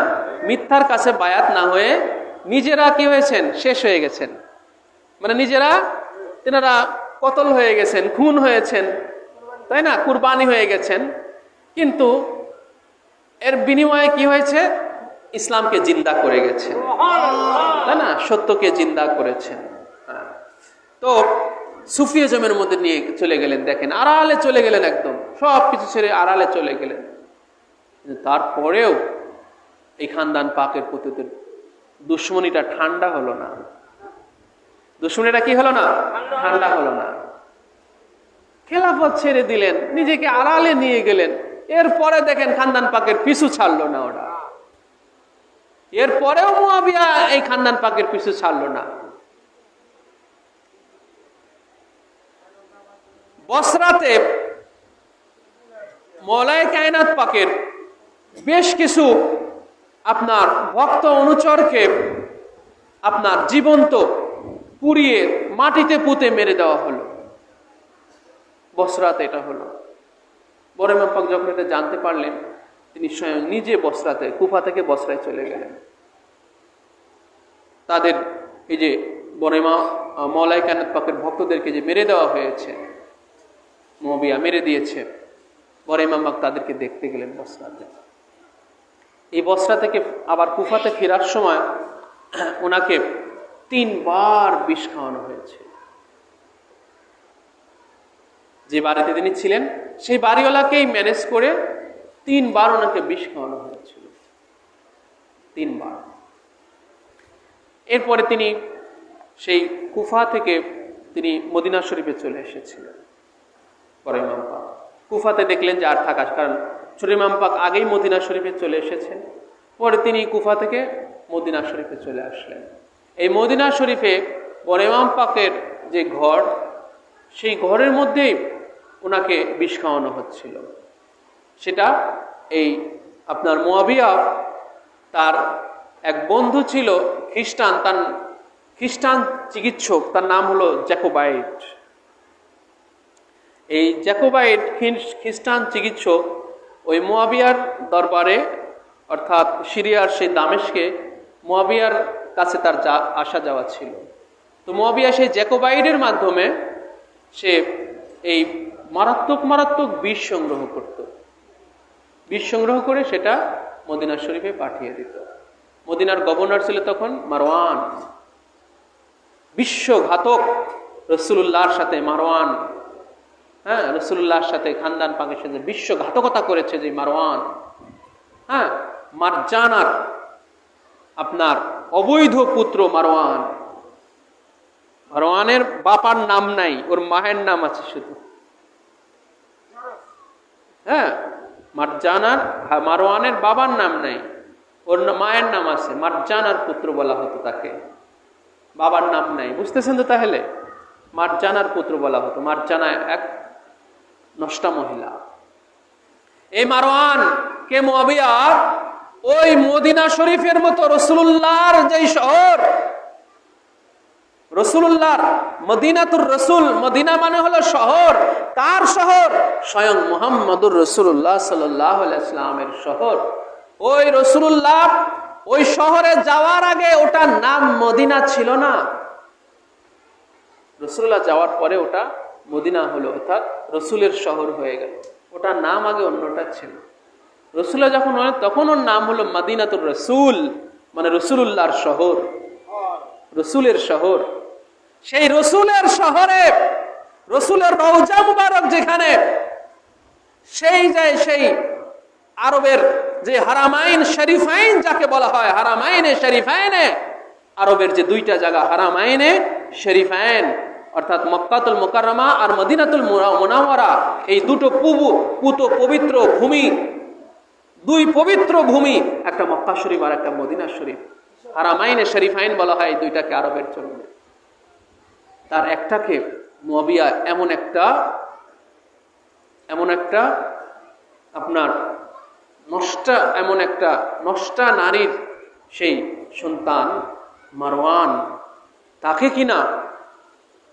মিথ্যার কাছে বায়াত না হয়ে নিজেরা কি হয়েছেন? শেষ হয়ে গেছেন। মানে নিজেরা, তেনারা কতল হয়ে গেছেন, খুন হয়েছেন, তাই না? কুরবানি হয়ে গেছেন, কিন্তু এর বিনিময়ে কি হয়েছে? ইসলামকে জিন্দা করে গেছেন, তাই না? সত্যকে জিন্দা করেছেন। তো সুফিয়জমের মধ্যে নিয়ে চলে গেলেন, দেখেন আড়ালে চলে গেলেন, একদম সব কিছু ছেড়ে আড়ালে চলে গেলেন। তারপরেও এই খানদান পাকের প্রতি দুশ্মনীটা ঠান্ডা হলো না। দুশ্মনীটা কি হলো না? ঠান্ডা হলো না। খেলাফত ছেড়ে দিলেন, নিজেকে আড়ালে নিয়ে গেলেন, এরপরে দেখেন খানদান পাকের পিছু ছাড়লো না ওরা। এরপরেও মুআবিয়া এই খানদান পাকের পিছু ছাড়লো না। বসরাতে মওলায়ে কায়নাত পাকের বেশ কিছু আপনার ভক্ত অনুচরকে আপনার জীবন্ত পুড়িয়ে মাটিতে পুঁতে মেরে দেওয়া হলো। বসরাতে এটা হলো। বড় ইমাম পাক যখন এটা জানতে পারলেন, তিনি স্বয়ং নিজে বসরাতে, কুফা থেকে বসরায় চলে গেলেন। তাদের এই যে বড় ইমাম মওলায়ে কায়নাত পাকের ভক্তদেরকে যে মেরে দেওয়া হয়েছে, মুআবিয়া মেরে দিয়েছে, বড় ইমাম পাক তাদেরকে দেখতে গেলেন বসরাতে। এই বসরা থেকে আবার কুফাতে ফেরার সময় ওনাকে 3 বার বিষ খাওয়ানো হয়েছে। যে বাড়িতে তিনি ছিলেন সেই বাড়িওয়ালাকেই ম্যানেজ করে 3 বার ওনাকে বিষ খাওয়ানো হয়েছিল, 3 বার। এরপরে তিনি সেই কুফা থেকে তিনি মদিনা শরীফে চলে এসেছিলেন। বড় ইমাম পাক কুফাতে দেখলেন যে আর থাকা, কারণ ছোট ইমাম পাক আগেই মদিনা শরীফে চলে এসেছেন, পরে তিনি কুফা থেকে মদিনা শরীফে চলে আসলেন। এই মদিনা শরীফে বড় ইমাম পাকের যে ঘর, সেই ঘরের মধ্যেই ওনাকে বিষ খাওয়ানো হচ্ছিল। সেটা এই আপনার মুয়াবিয়া তার এক বন্ধু ছিল খ্রিস্টান, তার খ্রিস্টান চিকিৎসক, তার নাম হলো জ্যাকোবাইট। এই জ্যাকোবাইট খ্রিস্টান চিকিৎসক ওই মুয়াবিয়ার দরবারে, অর্থাৎ সিরিয়ার সেই দামেস্কে মুয়াবিয়ার কাছে তার আসা যাওয়া ছিল। তো মুয়াবিয়া সেই জ্যাকোবাইটের মাধ্যমে সে এই মারাত্মক মারাত্মক বিষ সংগ্রহ করত, বিষ সংগ্রহ করে সেটা মদিনা শরীফে পাঠিয়ে দিত। মদিনার গভর্নর ছিল তখন মারওয়ান, বিশ্বঘাতক রাসূলুল্লাহর সাথে মারওয়ান, হ্যাঁ, রাসূলুল্লাহর সাথে খানদান পাকের সাথে বিশ্বঘাতকতা করেছে যে মারওয়ান, হ্যাঁ, মারজানার আপনার অবৈধ পুত্র মারওয়ান। মারওয়ানের বাপার নাম নাই, ওর মায়ের নাম আছে শুধু, হ্যাঁ, মারওয়ানের বাবার নাম নাই, ওর মায়ের নাম আছে, মারজানার পুত্র বলা হতো তাকে, বাবার নাম নাই। বুঝতেছেন তো? তাহলে মারজানার পুত্র বলা হতো। মারজানা এক নষ্টা মহিলা। এই মারওয়ান কে মুয়াবিয়া ওই মদিনা শরীফের মতো রাসূলুল্লাহর যে শহর, রাসূলুল্লাহর মদিনাতুর রাসূল, মদিনা মানে হলো শহর, কার শহর? স্বয়ং মুহাম্মদুর রাসূলুল্লাহ সাল্লাল্লাহু আলাইহি ওয়াসাল্লামের শহর। ওই রাসূলুল্লাহ ওই শহরে যাওয়ার আগে ওটার নাম মদিনা ছিল না, রাসূলুল্লাহ যাওয়ার পরে ওটা মদিনা হলো, অর্থাৎ রাসূলের শহর হয়ে গেল। ওটার নাম আগে অন্যটা ছিল। রাসূলুল্লাহ যখন হলেন তখন ওর নাম হলো মদিনাতুর রাসূল, মানে রাসূলুল্লাহর শহর, রাসূলের শহর। সেই রাসূলের শহরে, রাসূলের রওজা মুবারক যেখানে, সেই আরবের যে হারামাইন শরীফাইন যাকে বলা হয়, হারামাইনে শরীফাইনে, আরবের যে 2টা জায়গা হারামাইনে শরীফাইন, অর্থাৎ মক্কাতুল মুকাররমা আর মদিনাতুল মুনাওয়ারা, এই দুটো পবিত্র ভূমি, 2 পবিত্র ভূমি, একটা মক্কা শরীফ আর একটা মদিনা শরীফ। হারামাইনে শরীফাইন বলা হয় এই 2টাকে আরবের জন্য। তার একটাকে মুয়াবিয়া এমন একটা আপনার নষ্টা নারীর সেই সন্তান মারওয়ান, তাকে কিনা,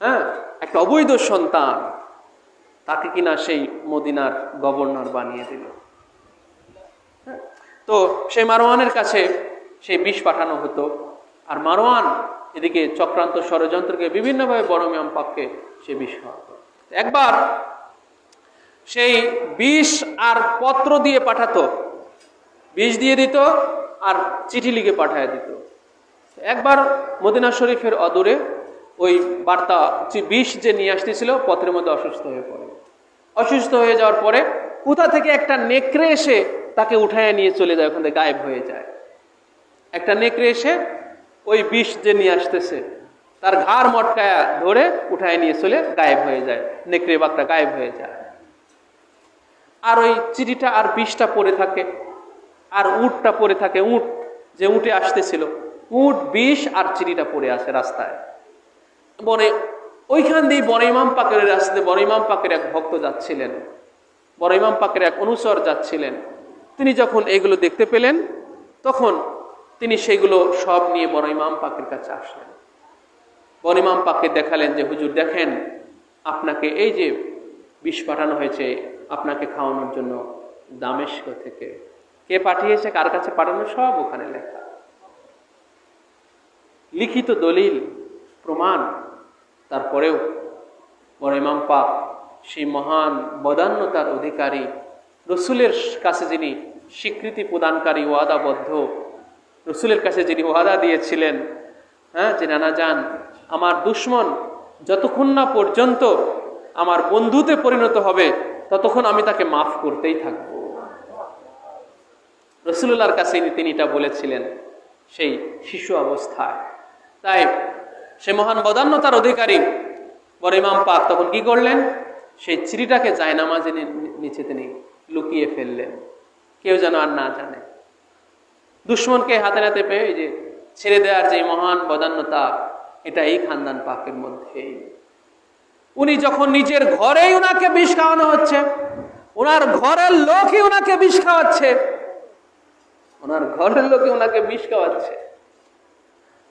হ্যাঁ, একটা অবৈধ সন্তান, তাকে কিনা সেই মদিনার গভর্নর বানিয়ে দিল। তো সেই মারওয়ানের কাছে সেই বিষ পাঠানো হতো, আর মারওয়ান এদিকে চক্রান্ত ষড়যন্ত্রকে বিভিন্নভাবে বড় ইমাম পাককে সে বিষ খাওয়াতো। একবার সেই বিষ আর পত্র দিয়ে পাঠাতো, বিষ দিয়ে দিত আর চিঠি লিখে পাঠায় দিত। একবার মদিনা শরীফের অদূরে ওই বার্তা বিষ যে নিয়ে আসতেছিল পত্রের মধ্যে অসুস্থ হয়ে পড়ে। অসুস্থ হয়ে যাওয়ার পরে কোথা থেকে একটা নেকড়ে এসে তাকে উঠায় নিয়ে চলে যায়, ওখান থেকে গায়েব হয়ে যায়। একটা নেকড়ে এসে ওই বিষ যে নিয়ে আসতেছে তার ঘাড় মটকায়া ধরে উঠায় নিয়ে চলে গায়েব হয়ে যায়, নেকড়ে বাঘটা গায়েব হয়ে যায়। আর ওই চিঠিটা আর বিষটা পড়ে থাকে, আর উটটা পড়ে থাকে, উট যে উটে আসতেছিল, উট বিষ আর চিঠিটা পড়ে আসে রাস্তায়। বনে ওইখান দিয়ে বড় ইমাম পাকের রাস্তায় বড় ইমাম পাকের এক ভক্ত যাচ্ছিলেন, বড় ইমাম পাকের এক অনুচর যাচ্ছিলেন। তিনি যখন এগুলো দেখতে পেলেন তখন তিনি সেগুলো সব নিয়ে বড় ইমাম পাকের কাছে আসলেন। বড় ইমাম পাককে দেখালেন যে হুজুর দেখেন, আপনাকে এই যে বিষ পাঠানো হয়েছে আপনাকে খাওয়ানোর জন্য দামেস্ক থেকে, কে পাঠিয়েছে, কার কাছে পাঠানো, সব ওখানে লেখা, লিখিত দলিল প্রমাণ। তারপরেও বড় ইমাম পাক সেই মহান বদান্যতার অধিকারী, রসুলের কাছে যিনি স্বীকৃতি প্রদানকারী, ওয়াদাবদ্ধ, রসুলের কাছে যিনি ওয়াদা দিয়েছিলেন, হ্যাঁ, যে নানা যান আমার দুশ্মন যতক্ষণ না পর্যন্ত আমার বন্ধুতে পরিণত হবে, ততক্ষণ আমি তাকে মাফ করতেই থাকব। রাসূলুল্লাহর কাছে তিনি এটা বলেছিলেন সেই শিশু অবস্থায়। তাই সে মহান বদান্যতার অধিকারী বড় ইমাম পাক তখন কি করলেন, সেই চিঠিটাকে জায়নামাজের নিচে তিনি লুকিয়ে ফেললেন, কেউ যেন আর না জানে। দুশ্মনকে হাতে নাতে পেয়ে যে ছেড়ে দেওয়ার যে মহান বদান্যতা, এটা এই খানদান পাকের মধ্যেই। উনি যখন নিজের ঘরেই উনাকে বিষ খাওয়ানো হচ্ছে, ওনার ঘরের লোকই উনাকে বিষ খাওয়াচ্ছে, ওনার ঘরের লোকই ওনাকে বিষ খাওয়াচ্ছে,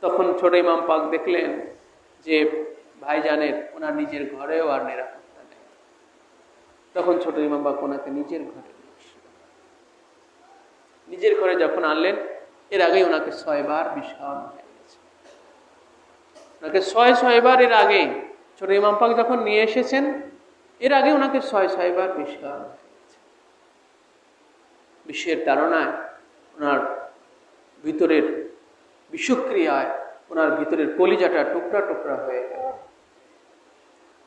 তখন ছোট ইমাম পাক দেখলেন যে ভাইজানের ওনার নিজের ঘরেও আর নিরাপত্তা নেই। তখন ছোট ইমাম পাক ওনাকে নিজের ঘরে নিজের ঘরে যখন আনলেন, এর আগে ওনাকে 6 বার বিষ খাওয়ানো হয়ে গেছে। ওনাকে 6 বার এর আগে ছোট ইমাম পাক যখন নিয়ে এসেছেন, এর আগে ওনাকে 6 বার বিষ খাওয়ানো হয়ে গেছে। বিষের তাড়নায় ওনার ভিতরের বিষক্রিয়ায় ওনার ভিতরের কলিজাটা টুকরা টুকরা হয়ে গেল।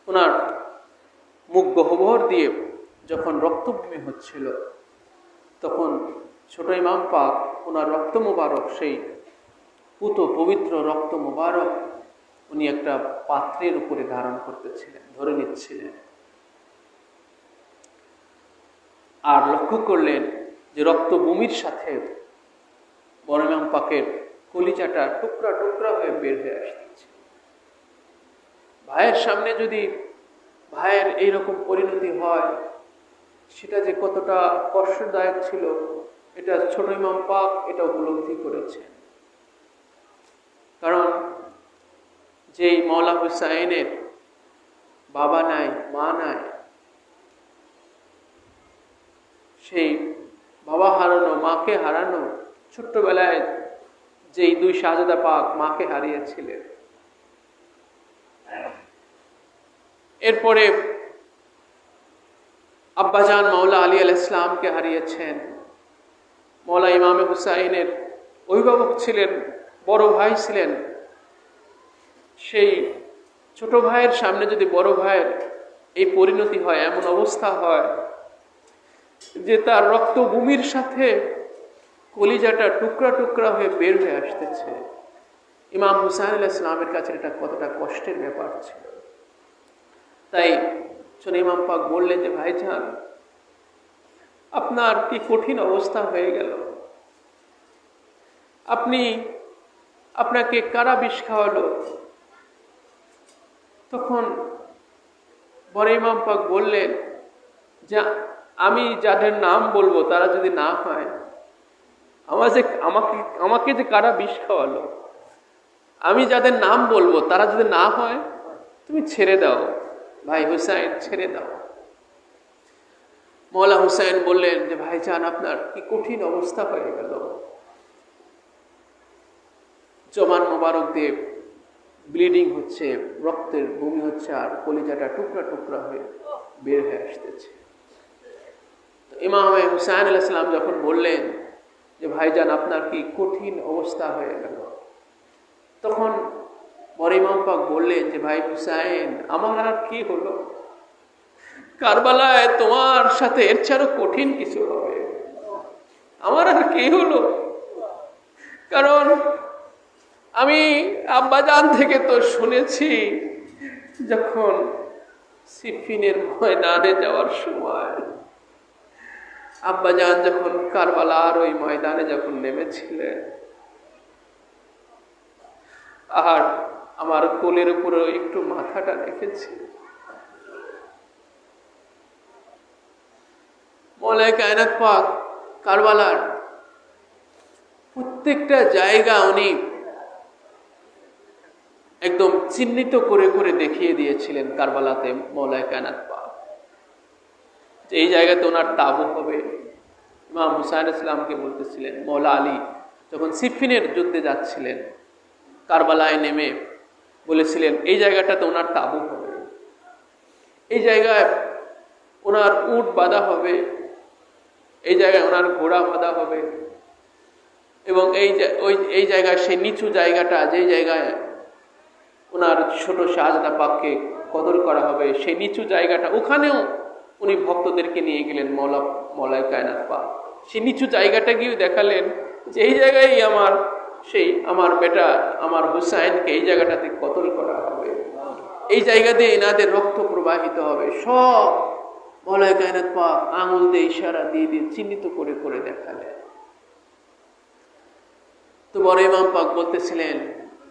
ওনার মুখ গহ্বর দিয়ে যখন রক্তভূমি হচ্ছিল, তখন ছোট ইমাম পাক ওনার রক্ত মোবারক, সেই পুত পবিত্র রক্ত মোবারক উনি একটা পাত্রের উপরে ধারণ করতেছিলেন, ধরে নিচ্ছিলেন। আর লক্ষ্য করলেন যে রক্তভূমির সাথে বড় ইমাম পাকের কলিজাটা টুকরা টুকরা হয়ে বের হয়ে আসতেছে। ভাইয়ের সামনে যদি ভাইয়ের এইরকম পরিণতি হয়, সেটা যে কতটা কষ্টদায়ক ছিল, এটা ছোট ইমাম পাক এটা উপলব্ধি করেছেন। কারণ যেই মওলা হুসাইনের বাবা নাই, মা নাই, সেই বাবা হারানো, মাকে হারানো, ছোট্টবেলায় যেই 2 শাহজাদা পাক মাকে হারিয়েছিলেন, এরপরে আব্বাজান মাওলা আলী আলাইহিস সালামকে হারিয়েছেন। মওলা ইমামে হুসাইনের অভিভাবক ছিলেন, বড় ভাই ছিলেন। সেই ছোট ভাইয়ের সামনে যদি বড় ভাইয়ের এই পরিণতি হয়, এমন অবস্থা হয় যে তার রক্তভূমির সাথে কলিজাটা টুকরা টুকরা হয়ে বের হয়ে আসতেছে, ইমাম হুসাইন আলাইহিস সালামের কাছে এটা কতটা কষ্টের ব্যাপার ছিল। তাই ছোট ইমাম পাক বললেন যে ভাইজান, আপনার কি কঠিন অবস্থা হয়ে গেল, আপনাকে কারা বিষ খাওয়ালো? তখন বড় ইমাম পাক বললেন যে আমি যাদের নাম বলবো তারা যদি না হয়, আমাকে যে কারা বিষ খাওয়ালো, আমি যাদের নাম বলবো তারা যদি না হয়, তুমি ছেড়ে দাও ভাই হুসাইন, ছেড়ে দাও। মওলা হুসাইন বললেন যে ভাইজান, আপনার কি কঠিন অবস্থা হয়ে গেল। জবান মোবারক দিয়ে ব্লিডিং হচ্ছে, রক্তের বমি হচ্ছে, আর কলিজাটা টুকরা টুকরা হয়ে বের হয়ে আসতেছে। ইমাম হুসাইন আলাইহিস সালাম যখন বললেন যে ভাইজান, আপনার কি কঠিন অবস্থা হয়ে গেল, তখন বড় ইমাম পাক বললেন যে ভাই হুসাইন, আমার আর কি হলো, কারবালায় তোমার সাথে এর চেয়ে কঠিন কিছু হবে, আমার আর কি হলো। কারণ আমি আব্বাজান থেকে তো শুনেছি, যখন সিফিনের ময়দানে যাওয়ার সময় আব্বাজান যখন কারবালার ওই ময়দানে যখন নেমেছিলেন, আর আমার কোলের উপরে একটু মাথাটা রেখেছি, মওলা কায়নাত পাক কারবালার প্রত্যেকটা জায়গা উনি একদম চিহ্নিত করে করে দেখিয়ে দিয়েছিলেন কারবালাতে মওলা কায়নাত পাক। এই জায়গাতে ওনার তাবু হবে। ইমাম হুসাইন ইসলামকে বলতেছিলেন, মওলা আলী যখন সিফিনের যুদ্ধে যাচ্ছিলেন, কারবালায় নেমে বলেছিলেন এই জায়গাটাতে ওনার তাবু হবে, এই জায়গায় ওনার উট বাঁধা হবে, এই জায়গায় ওনার ঘোড়া বাঁধা হবে, এবং এই জায়গায় সেই নিচু জায়গাটা, যেই জায়গায় ওনার ছোট শাহজাদা পাককে কদর করা হবে, সেই নিচু জায়গাটা, ওখানেও উনি ভক্তদেরকে নিয়ে গেলেন মওলায়ে কায়নাত পাক। সেই নিচু জায়গাটা গিয়ে দেখালেন যে এই জায়গায় আমার বেটা আমার হুসাইনকে এই জায়গাটাতে কতল করা হবে, এই জায়গা দিয়ে এনাদের রক্ত প্রবাহিত হবে। সব মওলায়ে কায়নাত পাক আঙুল দিয়ে ইশারা দিয়ে চিহ্নিত করে করে দেখালেন। তো বড় ইমাম পাক বলতেছিলেন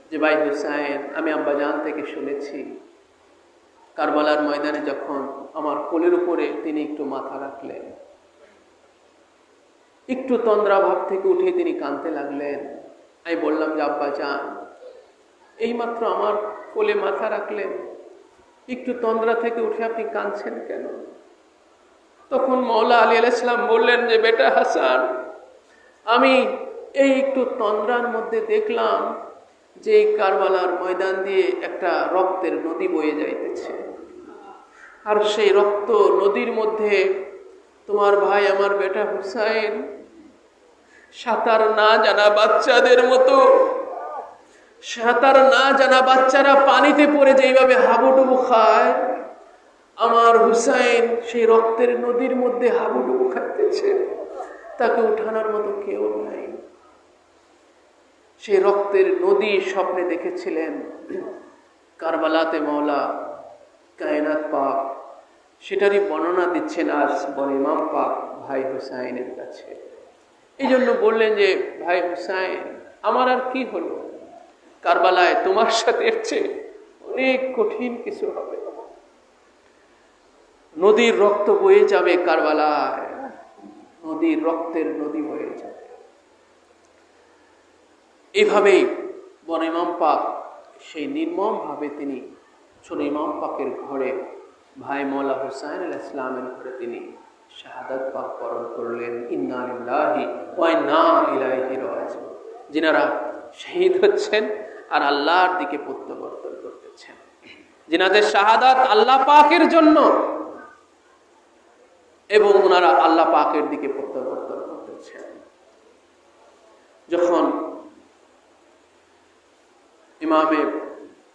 যে ভাই হুসাইন, আমি আব্বাজান থেকে শুনেছি কারবালার ময়দানে যখন আমার কোলের উপরে তিনি একটু মাথা রাখলেন, একটু তন্দ্রা ভাব থেকে উঠে তিনি কাঁদতে লাগলেন। আমি বললাম যে আব্বাজান, এইমাত্র আমার কোলে মাথা রাখলেন, একটু তন্দ্রা থেকে উঠে আপনি কাঁদছেন কেন? তখন মওলা আলী আলাইহিস সালাম বললেন যে বেটা হাসান, আমি এই একটু তন্দ্রার মধ্যে দেখলাম যে কারবালার ময়দান দিয়ে একটা রক্তের নদী বয়ে যাইতেছে, আর সেই রক্ত নদীর মধ্যে তোমার ভাই আমার বেটা হুসাইন সাঁতার না জানা বাচ্চাদের মতো, সাঁতার না জানা বাচ্চারা পানিতে পড়ে যেইভাবে হাবুডুবু খায়, আমার হুসাইন সেই রক্তের নদীর মধ্যে হাবুডুবু খাইতেছে, তাকে উঠানোর মতো কেউ নাই। সেই রক্তের নদী স্বপ্নে দেখেছিলেন কারবালাতে মওলা কায়নাত পাক, সেটারই বর্ণনা দিচ্ছেন আজ বড় ইমাম পাক ভাই হুসাইনের কাছে। এই জন্য বললেন যে ভাই হুসাইন, আমার আর কি হলো, কারবালায় তোমার সাথে এর চেয়ে অনেক কঠিন কিছু হবে, নদীর রক্ত বয়ে যাবে কারবালায়, নদীর রক্তের নদী বয়ে যাবে। এইভাবেই বড় ইমাম পাক সেই নির্মম ভাবে তিনি ছোট ইমাম পাকের ঘরে ভাই মওলা হুসাইন আলাইহিস সালামের ঘরে তিনি শাহাদাত পাক বরণ করলেন। ইন্না লিল্লাহি ওয়া ইন্না ইলাইহি রাজিউন। যিনারা শহীদ হচ্ছেন আর আল্লাহর দিকে প্রত্যাবর্তন করতেছেন, যিনাদের শাহাদাত আল্লাহ পাকের জন্য এবং ওনারা আল্লাহ পাকের দিকে প্রত্যাবর্তন করতেছেন। যখন ইমামে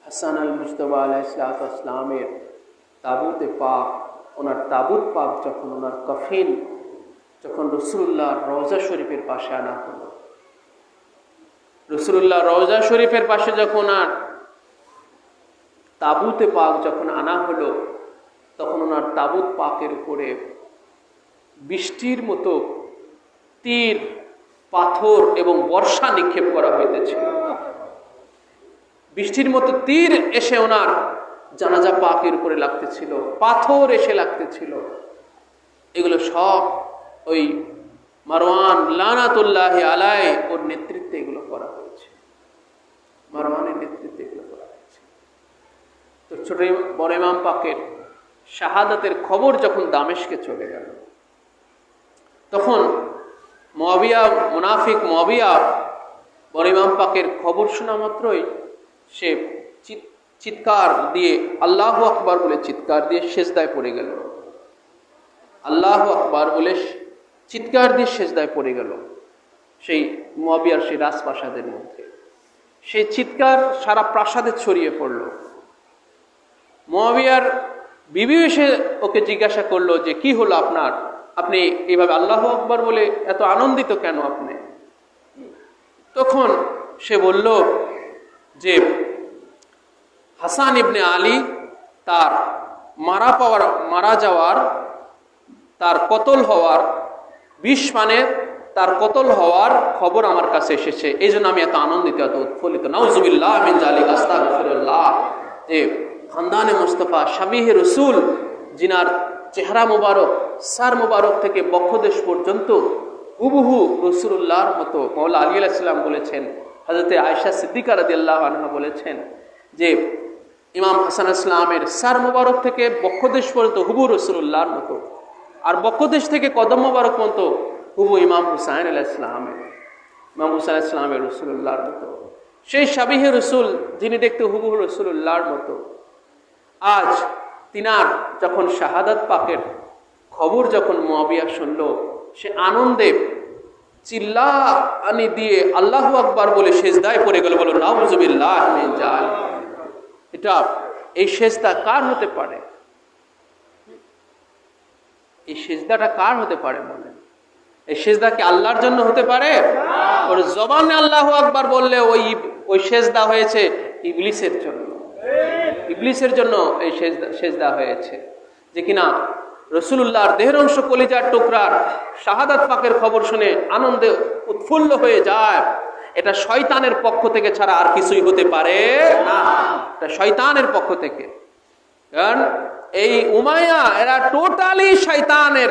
হাসান আল মুজতবা আলাইহিস সালামের তাবুতে পাক, ওনার তাবুত পাক যখন ওনার কফিন যখন রাসূলুল্লাহ রওজা শরীফের পাশে আনা হলো, রাসূলুল্লাহ রওজা শরীফের পাশে যখন আর তাবুতে পাক যখন আনা হলো, তখন ওনার তাবুত পাকের উপরে বৃষ্টির মতো তীর, পাথর এবং বর্ষা নিক্ষেপ করা হইতেছিল। বৃষ্টির মতো তীর এসে ওনার জানাজা পাকের উপরে লাগতেছিল, পাথর এসে লাগতেছিল। এগুলো সব ওই মারওয়ান লানাতুল্লাহি আলাইহি ওর নেতৃত্বে এগুলো করা হয়েছে, মারওয়ানের নেতৃত্বে এগুলো করা হয়েছে। তো ছোট বড় ইমাম পাকের শাহাদাতের খবর যখন দামেস্কে চলে গেল, তখন মুআবিয়া, মুনাফিক মুআবিয়া বড় ইমাম পাকের খবর শোনা মাত্রই সে চিৎকার দিয়ে আল্লাহু আকবার বলে চিৎকার দিয়ে সেজদায় পড়ে গেল। আল্লাহু আকবার বলে চিৎকার দিয়ে সেজদায় পড়ে গেল সেই মুআবিয়ার সেই রাজপ্রাসাদের মধ্যে। সেই চিৎকার সারা প্রাসাদে ছড়িয়ে পড়ল। মুআবিয়ার বিবি এসে ওকে জিজ্ঞাসা করলো যে কি হলো আপনার, আপনি এইভাবে আল্লাহু আকবার বলে এত আনন্দিত কেন আপনি? তখন সে বলল যে হাসান ইবনে আলী তার মারা যাওয়ার, তার কতল হওয়ার 20 পানের তার কতল হওয়ার খবর আমার কাছে এসেছে, এই জন্য আমি এত আনন্দিত, এত উৎফুল্লিত। নাউজুবিল্লাহ মিন যালিক, আস্তাগফিরুল্লাহ। যে খানদানে মুস্তাফা শাবিহে রসুল, যিনার চেহারা মুবারক সার মুবারক থেকে বক্ষদেশ পর্যন্ত হুবহু রসুল্লাহর মতো, মওলা আলী আলাইহিস সালাম বলেছেন, হযরতে আয়েশা সিদ্দিকা রাদিয়াল্লাহু আনহা বলেছেন যে ইমাম হাসান আলাইহিস সালামের সার মুবারক থেকে বক্ষদেশ পর্যন্ত হুবহু রসুল্লাহর মতো, আর বক্ষদেশ থেকে কদম মুবারক পর্যন্ত হুবহু ইমাম হুসাইন আলাইহিস সালামের, ইমাম হুসাইন আলাইহিস সালামের রসুল্লাহর মতো। সেই শাবিহে রসুল যিনি দেখতে হুবহু রসুল্লাহর মতো, আজ তিনার যখন শাহাদাত পাকের খবর যখন মুআবিয়া শুনল, সে আনন্দে চিল্লানি দিয়ে আল্লাহু আকবার বলে সেজদায় পড়ে গেল। বলো নাউজুবিল্লাহ মিন যালিক। এটা এই সেজদা কার হতে পারে? এই সেজদাটা কার হতে পারে বলেন? এই সেজদা কি আল্লাহর জন্য হতে পারে? ওর জবানে আল্লাহু আকবার বললে ওই সেজদা হয়েছে ইবলিসের জন্য। ইবলিসের জন্য এই সেজদা হয়েছে, যে কিনা রাসূলুল্লাহর দেহের অংশ কলিজার টুকরার শাহাদাত পাকের খবর শুনে আনন্দে উৎফুল্ল হয়ে যায়। এটা শয়তানের পক্ষ থেকে ছাড়া আর কিছুই হতে পারে না। এটা শয়তানের পক্ষ থেকে। কারণ এই উমাইয়া এরা টোটালি শয়তানের।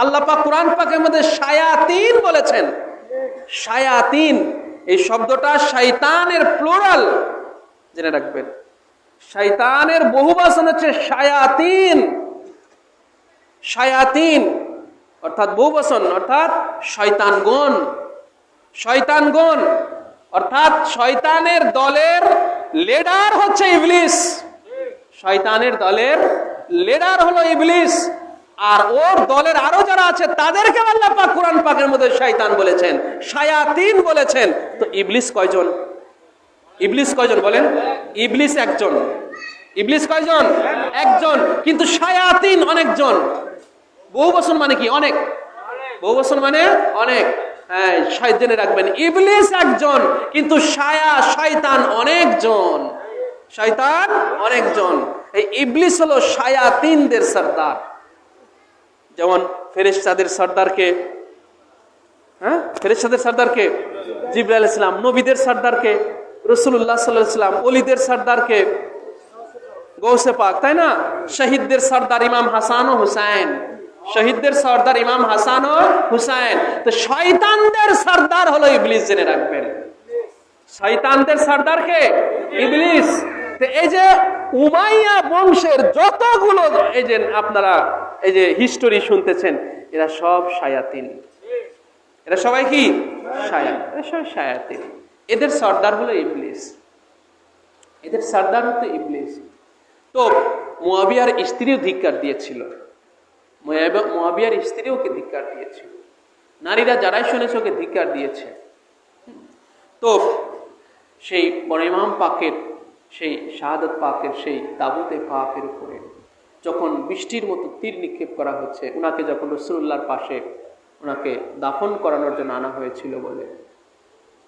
আল্লাহ পাক কুরআন পাকের মধ্যে শায়াতিন বলেছেন। শায়াতিন এই শব্দটা শয়তানের প্লুরাল, জেনে রাখবেন। শয়তানের বহুবচন হচ্ছে শায়াতিন। শায়াতিন অর্থাৎ বহুবচন, অর্থাৎ শয়তানগণ। শয়তানগণ অর্থাৎ শয়তানের দলের লিডার হচ্ছে ইবলিস। শয়তানের দলের লিডার হলো ইবলিস, আর ওর দলের আরো যারা আছে তাদেরকে আল্লাহ পাক কুরআন পাকের মধ্যে শয়তান বলেছেন, শায়াতিন বলেছেন। তো ইবলিস কয়জন? ইবলিস কয়জন বলেন? ইবলিস একজন। ইবলিস কয়জন? একজন। কিন্তু শায়াতিন অনেকজন। বহুবচন মানে কি? অনেক। বহুবচন মানে অনেক। হ্যাঁ, জেনে রাখবেন, ইবলিস একজন কিন্তু শয়তান অনেকজন। শয়তান অনেকজন। এই ইবলিস হলো শায়াতিনদের সর্দার। যেমন ফেরেশতাদের সর্দারকে, হ্যাঁ, ফেরেশতাদের সর্দারকে জিবরাইল আলাইহিস সালাম, নবীদের সর্দারকে রাসূলুল্লাহ সাল্লাল্লাহু আলাইহি ওয়াসাল্লাম, ওলিদের সর্দারকে গৌসে পাক, তাই না? শহীদদের সর্দার ইমাম হাসান ও হুসাইন, শহীদদের সর্দার ইমাম হাসান ও হুসাইন। তো শয়তানদের সর্দার হলো ইবলিস, জেনে রাখবেন। শয়তানদের সর্দারকে ইবলিস। তো এই যে উমাইয়া বংশের যতগুলো এই যে আপনারা এই যে হিস্টোরি শুনতেছেন, এরা সব শায়াতিন। এরা সবাই কি? এরা সবাই শায়াতিন। এদের সর্দার হলো ইবলিস। এদের সর্দার হতো ইবলিস। তো মুয়াবিয়ার স্ত্রীও ধিক্কার দিয়েছিল। মুয়াবিয়ার স্ত্রীও ওকে ধিক্কার দিয়েছিল। নারীরা যারাই শুনেছে ওকে ধিক্কার দিয়েছে। তো সেই বড় ইমাম পাকের সেই শাহাদাত পাকের সেই তাবুতে পাকের উপরে যখন বৃষ্টির মতো তীর নিক্ষেপ করা হচ্ছে, ওনাকে যখন রাসূলুল্লাহর পাশে ওনাকে দাফন করানোর জন্য আনা হয়েছিল বলে,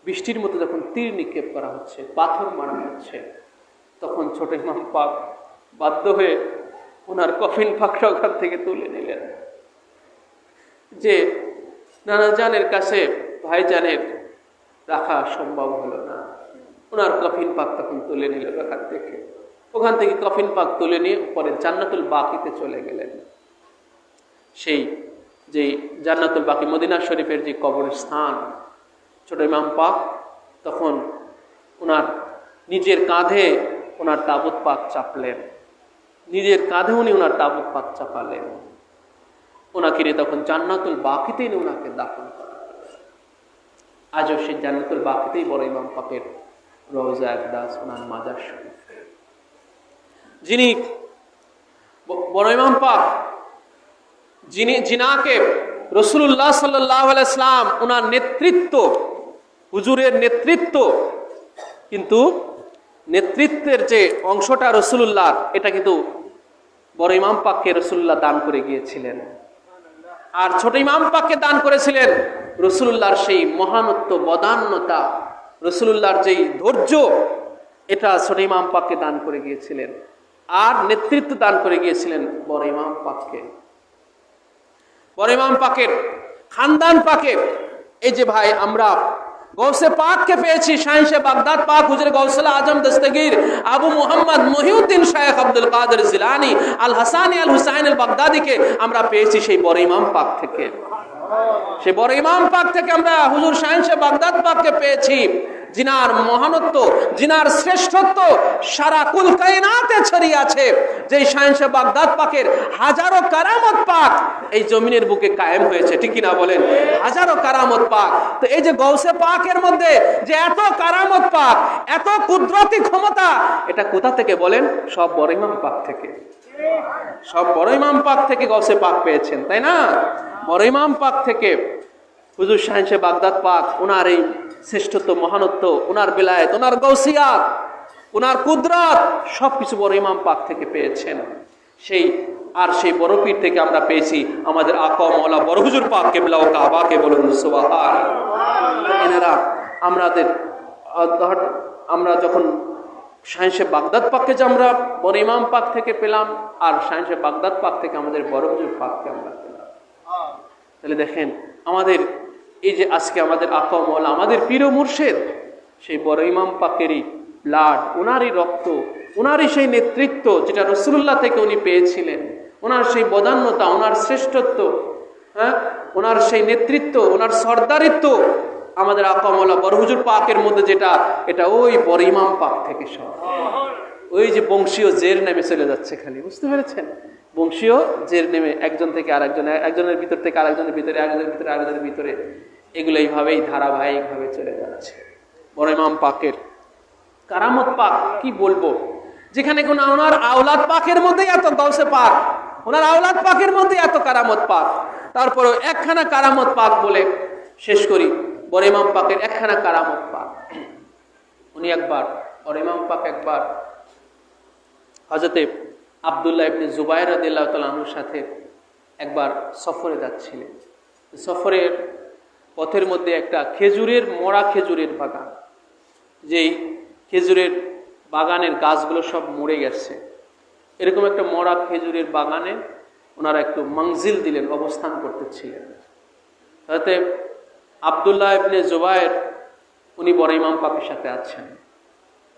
বৃষ্টির মতো যখন তীর নিক্ষেপ করা হচ্ছে, পাথর মারা হচ্ছে, তখন ছোট ইমাম পাক বাধ্য হয়ে ওনার কফিন পাকটা ওখান থেকে তুলে নিলেন। যে নানা জানের কাছে ভাইজানের রাখা সম্ভব হলো না, ওনার কফিন পাক তখন তুলে নিল ওখান থেকে। ওখান থেকে কফিন পাক তুলে নিয়ে পরে জান্নাতুল বাকিতে চলে গেলেন। সেই যে জান্নাতুল বাকি মদিনা শরীফের যে কবরস্থান, ছোট ইমাম পাক তখন ওনার নিজের কাঁধে ওনার তাবুত পাক চাপলেন। নিজের কাঁধে উনি ওনার তাবুত পাক চাপালেন। ওনাকে নিয়ে তখন জান্নাতুল বাকিতেই ওনাকে দাফন করা। আজও সেই জান্নাতুল বাকিতেই বড় ইমাম পাকের রওজা আকদাস, ওনার মাজার শরীফ। যিনি বড় ইমাম পাক, যিনাকে রাসূলুল্লাহ সাল্লাল্লাহু আলাইহি ওয়াসাল্লাম ওনার নেতৃত্ব, হুজুরের নেতৃত্ব, কিন্তু নেতৃত্বের যে অংশটা রাসূলুল্লাহ, এটা কিন্তু বড় ইমাম পাককে রাসূলুল্লাহ দান করে গিয়েছিলেন। আর ছোট ইমাম পাককে দান করেছিলেন রাসূলুল্লাহর সেই মহানত্ব, বদান্যতা, রাসূলুল্লাহর যেই ধৈর্য, এটা ছোট ইমাম পাককে দান করে গিয়েছিলেন। আর নেতৃত্ব দান করে গিয়েছিলেন বড় ইমাম পাককে। বড় ইমাম পাকের খানদান পাকের এই যে ভাই আমরা গৌসে পাককে পেয়েছি, শাহিনশাহ বাগদাদ পাক হুজুর গৌসুল আজম দস্তগীর আবু মুহাম্মদ মহিউদ্দিন শাইখ আব্দুল কাদের জিলানী আল হাসানি আল হুসাইন আল বাগদাদিকে আমরা পেয়েছি সেই বড় ইমাম পাক থেকে। সেই বড় ইমাম পাক থেকে আমরা হুজুর শাহিনশাহ বাগদাদ পাককে পেয়েছি, जिनार महानत्व जिनार श्रेष्ठत्व सारा कुल कायनाते छड़िए आछे जे शाहिनशाह बागदाद पाकेर हजारों कारामत पाक এই জমিনের বুকে কায়েম হয়েছে ঠিক কি না বলেন হাজারো কারামত পাক তো এই যে গৌসে পাকের মধ্যে যে এত কারামত পাক এত কুদরতি ক্ষমতা এটা কোথা থেকে বলেন সব বড় ইমাম পাক থেকে সব বড় ইমাম পাক থেকে গৌসে পাক পেয়েছেন তাই না বড় ইমাম পাক থেকে হুজুর শাহিনশাহ বাগদাদ পাক ওনার এই শ্রেষ্ঠত্ব মহানত্ব ওনার বিলায়েত ওনার গৌসিয়াত ওনার কুদরত সবকিছু বড় ইমাম পাক থেকে পেয়েছেন। সেই বড় পীর থেকে আমরা পেয়েছি আমাদের আকা মাওলা বড় হুজুর পাক কিবলা ও কাবাকে বলুন সুবহানাল্লাহ। এনারা আমরা যখন শাহেনশে বাগদাদ পাককে যে আমরা বড় ইমাম পাক থেকে পেলাম, আর শাহেনশে বাগদাদ পাক থেকে আমাদের বড় হুজুর পাককে আমরা পেলাম। তাহলে দেখেন আমাদের এই যে আজকে আমাদের আকা মাওলা আমাদের পীর ও মুর্শিদ, সেই বড় ইমাম পাকেরই ব্লাড, ওনারই রক্ত, ওনারই সেই নেতৃত্ব যেটা রাসূলুল্লাহ থেকে উনি পেয়েছিলেন, ওনার সেই বদান্যতা, ওনার শ্রেষ্ঠত্ব, ওনার সেই নেতৃত্ব, ওনার সর্দারিত্ব আমাদের আকা মাওলা বড় হুজুর পাকের মধ্যে যেটা, এটা ওই বড় ইমাম পাক থেকে সব। ওই যে বংশীয় জের নেমে চলে যাচ্ছে খালি, বুঝতে পেরেছেন? বংশীয় জের নেমে একজন থেকে আরেকজন, একজনের ভিতর থেকে আরেকজনের ভিতরে, একজনের ভিতরে আরেকজনের ভিতরে, এগুলো এইভাবেই ধারাবাহিকভাবে চলে যাচ্ছে। বড় ইমাম পাকের কারামত পাক কি বলবো, যেখানে কোন ওনার আওলাদ পাকের মধ্যেই এত গাউসে পাক, ওনার আওলাদ পাকের মধ্যে এত কারামত পাক, তারপরে একখানা কারামত পাক বলে শেষ করি। বড় ইমাম পাকের একখানা কারামত পাক, উনি একবার বড় ইমাম পাক একবার হযরতে আব্দুল্লাহ ইবনে জুবায়ের রাদিয়াল্লাহু তাআলা আনহুর সাথে একবার সফরে যাচ্ছিলেন। সফরের পথের মধ্যে একটা মরা খেজুরের বাগান, যেই খেজুরের বাগানের গাছগুলো সব মরে গেছে, এরকম একটা মরা খেজুরের বাগানে ওনারা একটু মঞ্জিল দিলেন, অবস্থান করতেছিলেন। তাতে আব্দুল্লাহ ইবনে জুবায়ের উনি বড় ইমাম পাকের সাথে আছেন।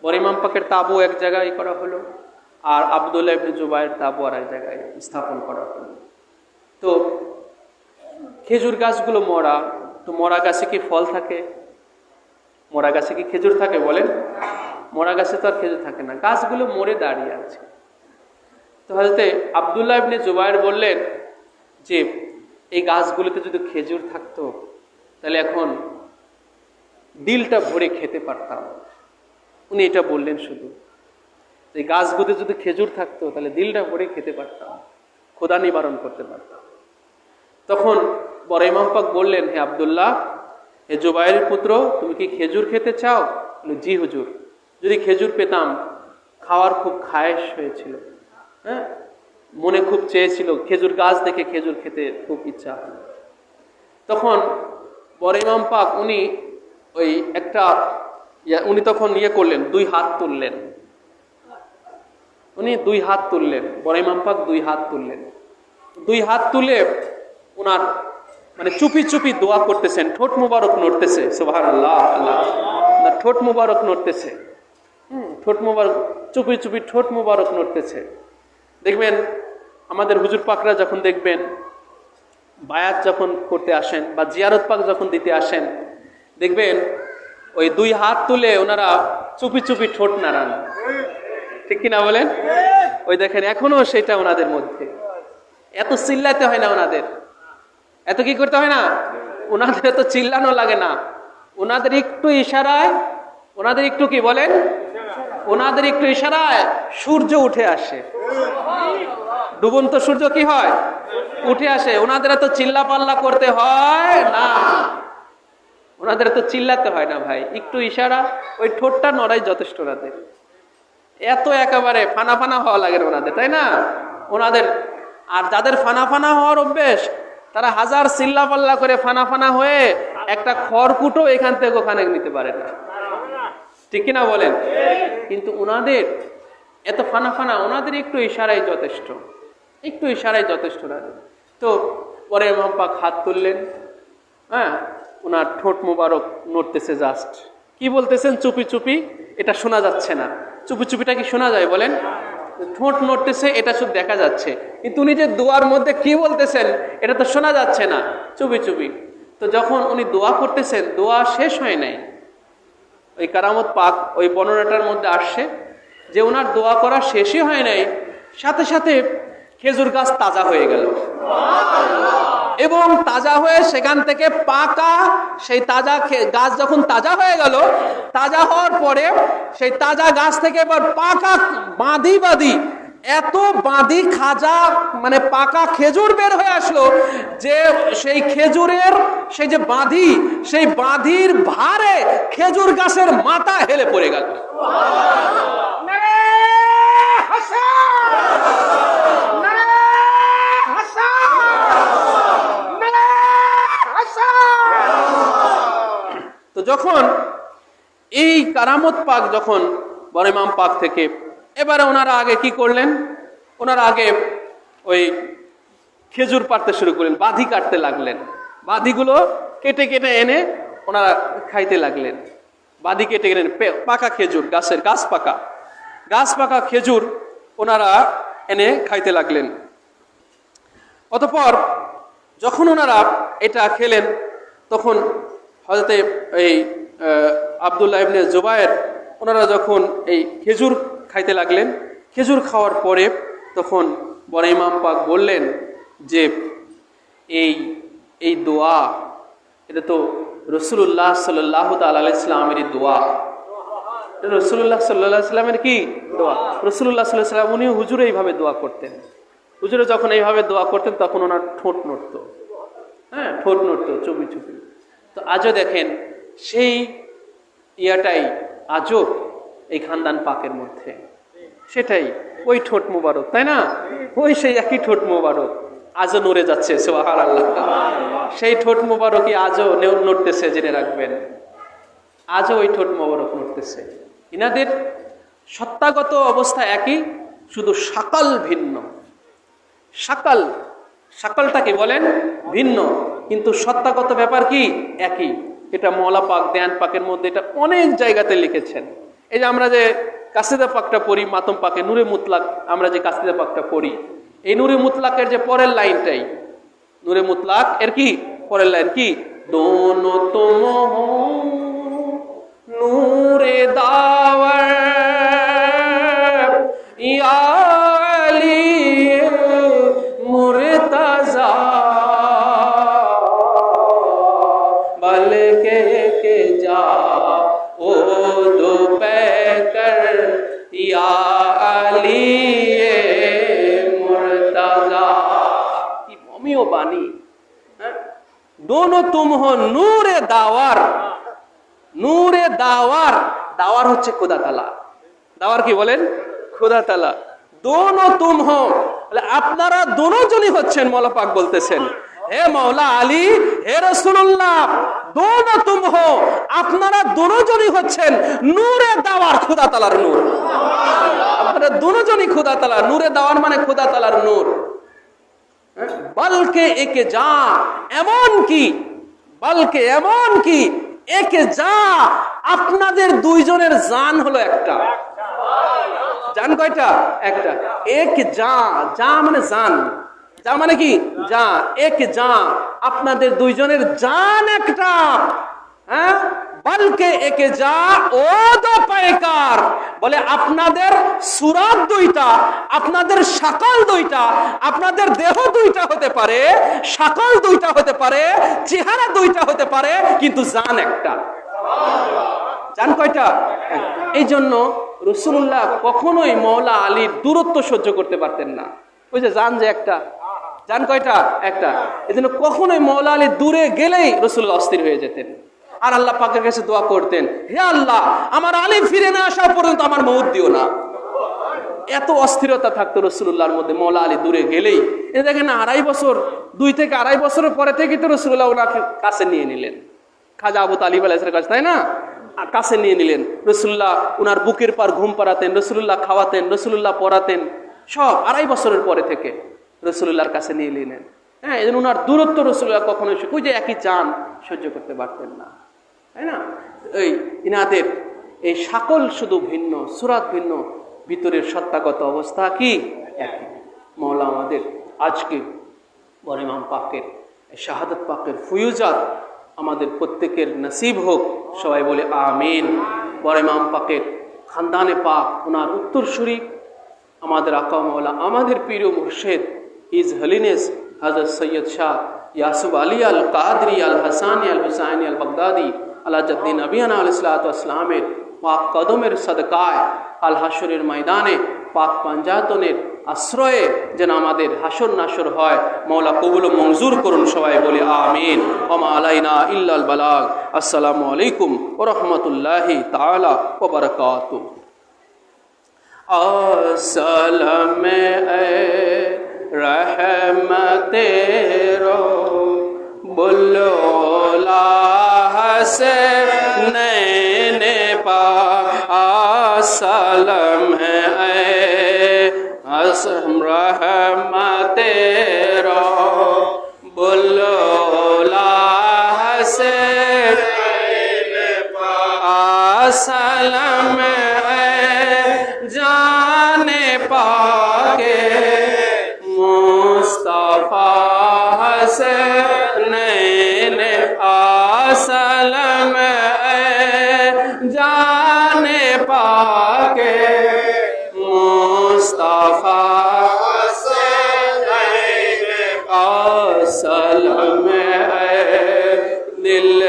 বড় ইমাম পাকের তাবু এক জায়গায় করা হলো, আর আব্দুল্লাহ ইবনে জুবায়ের তাবু আর এক জায়গায় স্থাপন করা হলো। তো খেজুর গাছগুলো মরা, তো মরা গাছে কি ফল থাকে? মরা গাছে কি খেজুর থাকে বলেন? মরা গাছে তো আর খেজুর থাকে না, গাছগুলো মরে দাঁড়িয়ে আছে। তো হযরতে আব্দুল্লাহ ইবনে জুবায়ের বললেন যে এই গাছগুলোতে যদি খেজুর থাকতো তাহলে এখন দিলটা ভরে খেতে পারতাম। উনি এটা বললেন শুধু, এই গাছগুলোতে যদি খেজুর থাকতো তাহলে দিলটা ভরে খেতে পারতাম, ক্ষুধা নিবারণ করতে পারতাম। তখন বড় ইমাম পাক বললেন, হে আব্দুল্লাহ, হে জুবায়ের পুত্র, তুমি কি খেজুর খেতে চাও? জি হুজুর, যদি খেজুর পেতাম, খাওয়ার খুব খায়েশ হয়েছিল, মনে খুব চেয়েছিল, খেজুর গাছ দেখে খেজুর খেতে খুব ইচ্ছা হলো। তখন বড় ইমাম পাক উনি তখন করলেন, দুই হাত তুললেন। উনি দুই হাত তুললেন, বড় ইমাম পাক দুই হাত তুললেন। দুই হাত তুলে ওনার চুপি চুপি দোয়া করতেছেন, ঠোঁট মুবারক নড়তেছে, সুবহানাল্লাহ, আল্লাহ, ঠোঁট মুবারক নড়তেছে, ঠোঁট মুবারক, চুপি চুপি ঠোঁট মুবারক নড়তেছে। দেখবেন আমাদের হুজুর পাকরা যখন দেখবেন বায়াত যখন করতে আসেন বা জিয়ারত পাক যখন দিতে আসেন, দেখবেন ওই দুই হাত তুলে ওনারা চুপি চুপি ঠোঁট নাড়ান, ঠিক কিনা বলেন? ওই দেখেন এখনো সেটা ওনাদের মধ্যে, এত চিল্লাতে হয় না ওনাদের, এত কি করতে হয় না ওনাদের, এত চিল্লানো লাগে না। ওনাদের একটু ইশারায়, ওনাদের একটু কি বলেন, ওনাদের একটু ইশারায় সূর্য উঠে আসে, ডুবন্ত সূর্য কি হয়, উঠে আসে। ওনাদের এত চিল্লা পাল্লা করতে হয় না, ওনাদের এত চিল্লাতে হয় না ভাই, একটু ইশারা, ওই ঠোঁটটা নড়াই যথেষ্ট ওনাদের। এত একেবারে ফানা ফানা হওয়া লাগে ওনাদের, তাই না? ওনাদের আর যাদের ফানা ফানা হওয়ার অভ্যেস, তারা হাজার চিল্লা পাল্লা করে ফানা ফানা হয়ে একটা খড়কুটো এখান থেকে ওখানে নিতে পারে না, ঠিক কিনা বলেন? কিন্তু ওনাদের এত ফানা ফানা, ওনাদের একটু ইশারাই যথেষ্ট, একটু ইশারাই যথেষ্ট ওনাদের। তো পরে ইমাম পাক হাত তুললেন, ওনার ঠোঁট মুবারক নড়তেছে, জাস্ট কি বলতেছেন চুপি চুপি, এটা শোনা যাচ্ছে না। চুপি চুপিটা কি শোনা যায় বলেন? ঠোঁট নড়তেছে এটা শুধু দেখা যাচ্ছে, কিন্তু উনি যে দোয়ার মধ্যে কি বলতেছেন এটা তো শোনা যাচ্ছে না, চুপি চুপি। তো যখন উনি দোয়া করতেছেন, দোয়া শেষ হয় নাই, ওই কারামত পাক ওই বর্ণনাটার মধ্যে আসছে যে ওনার দোয়া করা শেষই হয় নাই, সাথে সাথে খেজুর গাছ তাজা হয়ে গেল, এবং তাজা হয়ে সেখান থেকে পাকা সেই তাজা গাছ যখন তাজা হয়ে গেল, তাজা হওয়ার পরে সেই তাজা গাছ থেকে এবার পাকা বাঁধি এত বাঁধি খাজা মানে পাকা খেজুর বের হয়ে আসলো যে সেই খেজুরের সেই যে বাঁধি, সেই বাঁধির ভারে খেজুর গাছের মাথা হেলে পড়ে গেল। তো যখন এই কারামত পাক যখন বড় ইমাম পাক থেকে, এবারে ওনারা আগে কি করলেন, ওনারা আগে ওই খেজুর পাড়তে শুরু করলেন, বাঁধি কাটতে লাগলেন, বাঁধিগুলো কেটে কেটে এনে ওনারা খাইতে লাগলেন। বাঁধি কেটে গেলেন, পাকা খেজুর গাছের, গাছ পাকা খেজুর ওনারা এনে খাইতে লাগলেন। অতঃপর যখন ওনারা এটা খেলেন তখন হযরতে এই আব্দুল্লাহ ইবনে জুবায়ের ওনারা যখন এই খেজুর খাইতে লাগলেন, খেজুর খাওয়ার পরে তখন বড় ইমাম পাক বললেন যে এই দোয়া, এটা তো রাসূলুল্লাহ সাল্লাল্লাহু তাআলা আলাইহি সাল্লামের দোয়া, রাসূলুল্লাহ সাল্লাল্লাহু আলাইহি সাল্লামের কি দোয়া। রাসূলুল্লাহ সাল্লাল্লাহু আলাইহি সাল্লাম উনি হুজুরে এইভাবে দোয়া করতেন, হুজুরে যখন এইভাবে দোয়া করতেন তখন ওনার ঠোঁট নড়তো, হ্যাঁ ঠোঁট নড়তো চুপি চুপি। তো আজও দেখেন সেই ইয়াটাই আজও এই খানদান পাকের মধ্যে, সেটাই ওই ঠোঁট মোবারক, তাই না, ওই সেই একই ঠোঁট মোবারক আজও নড়ে যাচ্ছে, সুবহানাল্লাহ। সেই ঠোঁট মোবারকই আজও নড়তেছে, জেনে রাখবেন, আজও ওই ঠোঁট মোবারক নড়তেছে। ইনাদের সত্তাগত অবস্থা একই, শুধু শাকাল ভিন্ন। শাকালটা কি বলেন ভিন্ন, কিন্তু সত্তাগত ব্যাপার কি একই। এটা মওলা পাক দেয়ান পাকের মধ্যে এটা অনেক জায়গাতে লিখেছেন। এই যে আমরা যে কাসিদা পাকটা পড়ি, মাতম পাকে নূরে মুতলাক, আমরা যে কাসিদা পাকটা পড়ি, এই নূরে মুতলাকের যে পরের লাইনটাই, নূরে মুতলাক এর কি পরের লাইন কি, দোনো তুম হো নূরে দাওয়ার ইয়া আলী মুরতাজা বলকে কে যা ও দো पैकर या अली मुर्तजा। की ममियो बानी, दोनों तुम हो नूरे दावर, नूरे दावर, दावर হচ্ছে খোদা তাআলা, দাওয়ার কি বলেন খোদা তাআলা। দোনো তুম হো, আপনারা দুজনই হচ্ছেন, মওলা পাক বলতেছেন হে মওলা আলী, হে রাসূলুল্লাহ, দোনো তুম হো, আপনারা দুজনই হচ্ছেন নূরে দাওয়ার, খোদা তাআলার নূর। আপনারা দুজনই খোদা তাআলা, নূরে দাওয়ার মানে খোদা তাআলার নূর। বলকে একে যা, এমন কি, বলকে এমন কি, একে যা, আপনাদের দুইজনের জান হলো একটা। জান কয়টা? একটা। এক যা, যা মানে জান, যা মানে কি যা, এক যা, আপনাদের দুইজনের জান একটা। হ্যাঁ, বলকে একে যা ও দো পায়কার, বলে আপনাদের সুরাত দুইটা, আপনাদের শাকাল দুইটা, আপনাদের দেহ দুইটা হতে পারে, শাকাল দুইটা হতে পারে, চেহারা দুইটা হতে পারে, কিন্তু জান একটা। জান কয়টা? এই জন্য রাসূলুল্লাহ কখনোই মওলা আলীর দূরত্ব সহ্য করতে পারতেন না। ওই যে জান যে একটা, জান কয়টা? একটা। এই জন্য কখনোই মওলা আলী দূরে গেলেই রাসূলুল্লাহ অস্থির হয়ে যেতেন, আর আল্লাহ পাকের কাছে দোয়া করতেন, হে আল্লাহ, আমার আলী ফিরে না আসা পর্যন্ত আমার মউত দিও না। এত অস্থিরতা থাকতো রাসূলুল্লাহর মধ্যে মওলা আলী দূরে গেলেই। এই দেখেন 2.5 বছর, 2 থেকে 2.5 বছরের পরে থেকে তো রাসূলুল্লাহ ওনাকে কাছে নিয়ে নিলেন, খাজা আবু তালিব আলাইহিস সালামের কাছে, তাই না, কাছে নিয়ে নিলেন। রাসূলুল্লাহ ওনার বুকের পার ঘুম পাড়াতেন, রাসূলুল্লাহ খাওয়াতেন, রাসূলুল্লাহ পড়াতেন, সব 2.5 বছরের পরে থেকে রাসূলুল্লাহর কাছে নিয়ে নিলেন। হ্যাঁ, এই জন্য ওনার দূরত্ব রাসূলুল্লাহ কখনোই ওই যে একই জান সহ্য করতে পারতেন না, তাই না। এই ইনাদের এই সকল শুধু ভিন্ন, সুরাত ভিন্ন, ভিতরের সত্তাগত অবস্থা কি একই। মওলা আমাদের আজকে বড় ইমাম পাকের শাহাদাত পাকের ফুয়ুজাত আমাদের প্রত্যেকের নসিব হোক, সবাই বলে আমিন। বড় ইমাম পাকের খানদানে পাক, ওনার উত্তরসূরি আমাদের আকা মওলা, আমাদের পীর ও মুর্শিদ হিজ হলিনেস হযরত সৈয়দ শাহ ইয়াসুফ আলী আল কাদরি আল হাসানি আল হুসাইনি আল বাগদাদি আলা জাদ্দি নবিয়ানা আলাইহিস সালাতু ওয়াস সালামের পাক কদমের সদকায় আল হাশরের ময়দানে পাক পাঞ্জাতনের আশ্রয়ে যেন আমাদের হাসর নাসর হয়। মওলা কবুল ও মঞ্জুর করুন, সবাই বলি আমিন। ওমা আলাইনা ইল্লাল বালাগ। আসসালামু আলাইকুম ওয়া রাহমাতুল্লাহি তাআলা ওয়া বারাকাতুহু। আসসালাম रहमते रो बुल्लो से नैने पा आसलम असम रहमते रो बुल्लो से नैने पा आसलम जाने पाके मुस्तफा हसनैन आसलम जाने पाके मुस्तफा हसनैन आसलम दिल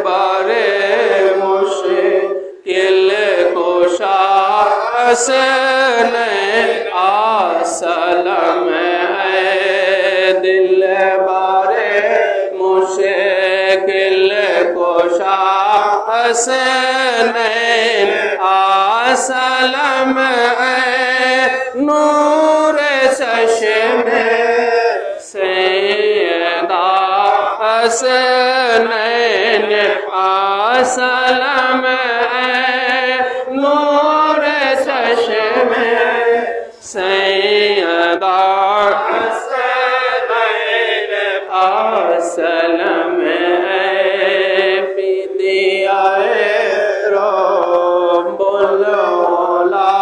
बारे मुश्किल कुशा हसनैन आसलम दिल बारे मुश्किल कुशा हसनैन आसलम नूर चश्मे सैयदा हसनैन आसलम नूर चश्मे सैयदा हसनैन आसलम फिदियाए रब्बुल औला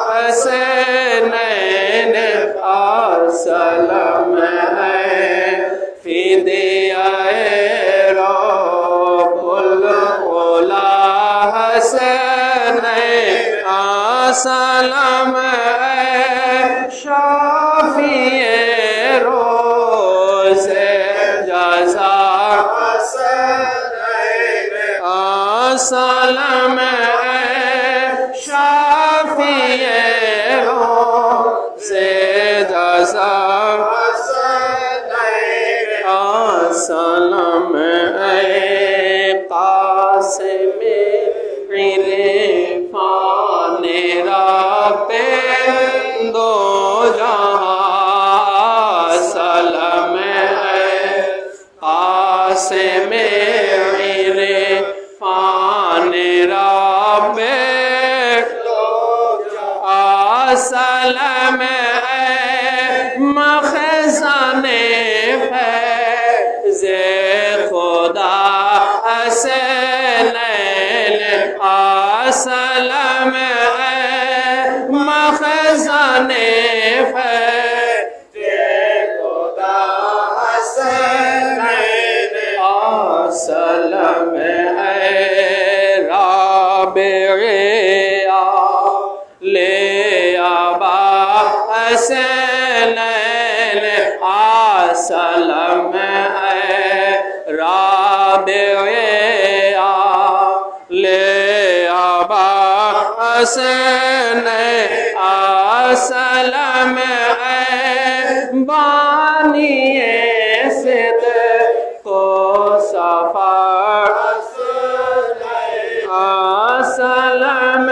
हसनैन आसलम फिदियाए रब्बुल औला हसनैन आसलम शाफिए रोज़े जज़ा हसनैन आसलम शाफिए रोज़े जज़ा हसनैन आसलम कासिम इरफान राते दो जहां सलम कासिम इरफान राते दो जहां सलम मखज़ाने फैज़े खुदा हसनैन आसलम मखज़ाने फैज़े खुदा हसनैन आसलम राबिया ले आबा हसनैन आसलम राबिया ले आबा हसनैन आसलम बानिए सिद को सफा आसलम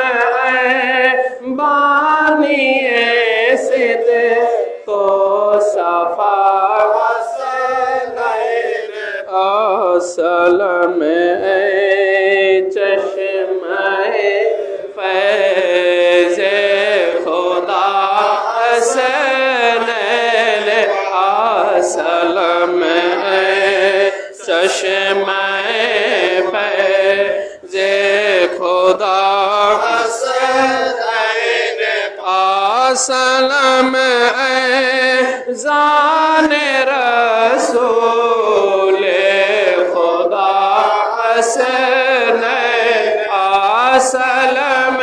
बानिए सिद को सफा आसलम चश्मे फैज़े खुदा हसनैन आसलम चश्मे फैज़े खुदा हसनैन आसलम जाने रसूल खुदा हसनैन आसलम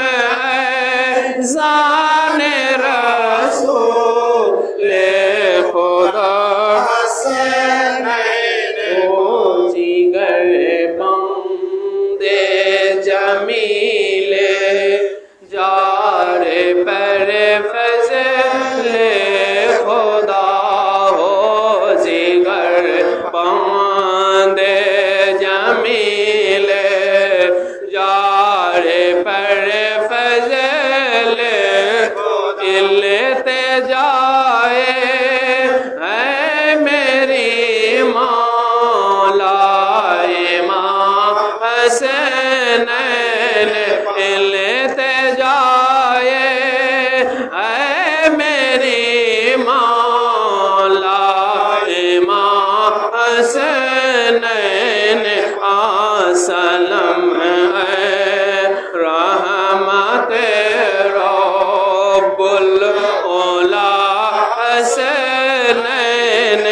जाने रसूल खुदा हसनैन जिगर बंदे जमीले जारे पर لیتے جائے اے میری مولا امام حسنین سلام رحمت رب العلا حسنین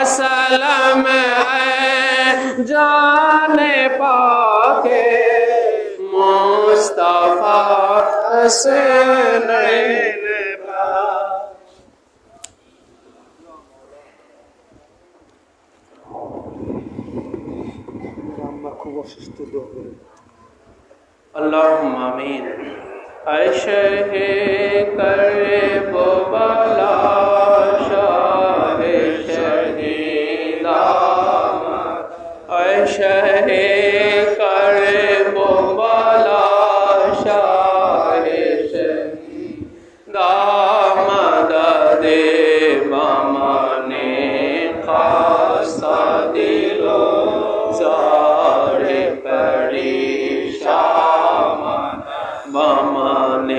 سلام جان پاک مصطفیٰ حسنین اللہم آمین اے شہ کرب و بلا شاہ شہیدہ اے شہ کرب و بلا شاہ شہیدہ مدد بمان خاصہ دل و زار پریشان بمان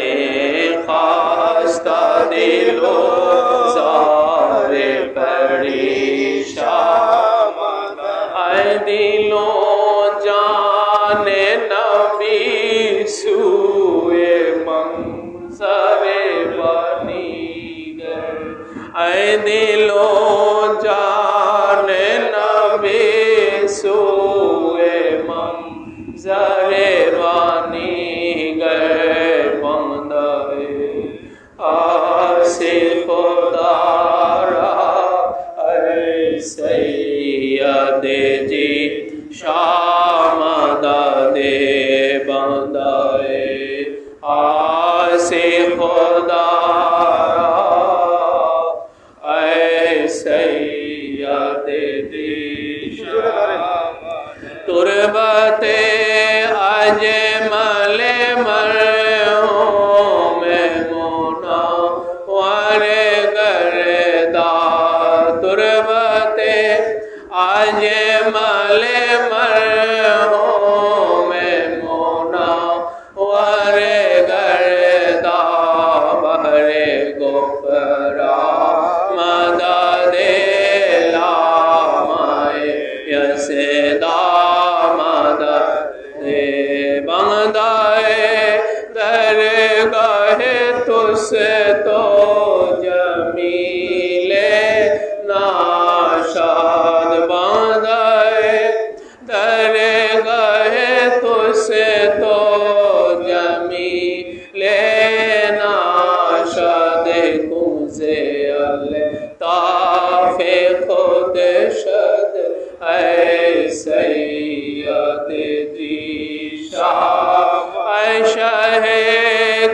خاصہ دل و زار پریشان اے دل و جان نبی سوئے منظر بنی گئے اے دل و جان نبی سوئے منظر بنی گئے بندے آصف خدا اے سید جی شامد دے بندے آصف خدا اے سید جی تربت اجمل مرحوم منور گردا تربت اجمل مرحوم منور گردا بہر گفرا مدد لامائے یسدا بندائے درگاہ تس تو جمیل ناشاد بندائے درگاہ تس تو جمیل ناشاد کمزے الطاف خود شد اے سید جی اے شاہ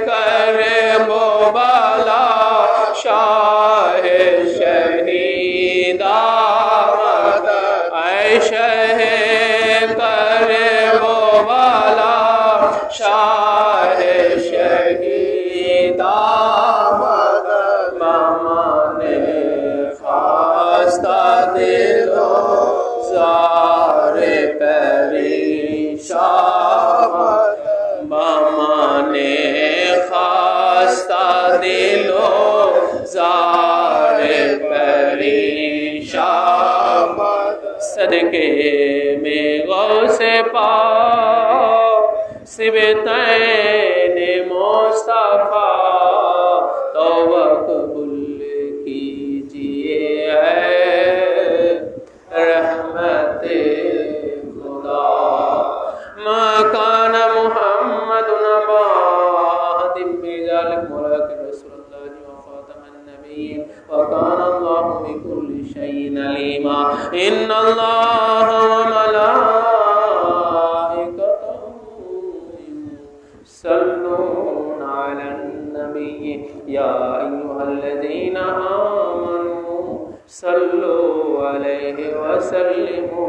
کرب و بلا شاہ شہیدہ اے شاہ کرب و بلا شاہ شہیدہ بمان خاصہ دل و زار پریشان بمان خاصہ دل و زار پریشان صدقے میں غوث پاک سبتین مصطفیٰ توبہ قبول کیجئے اے رحمت خدا ما کان محمد نبا احد من رجالکم ولکن رسول اللہ وخاتم النبیین وکان اللہ بکل شیء علیما ان اللہ وملائکتہ یصلون علی النبی یا ایھا الذین آمنوا صلوا علیہ وسلموا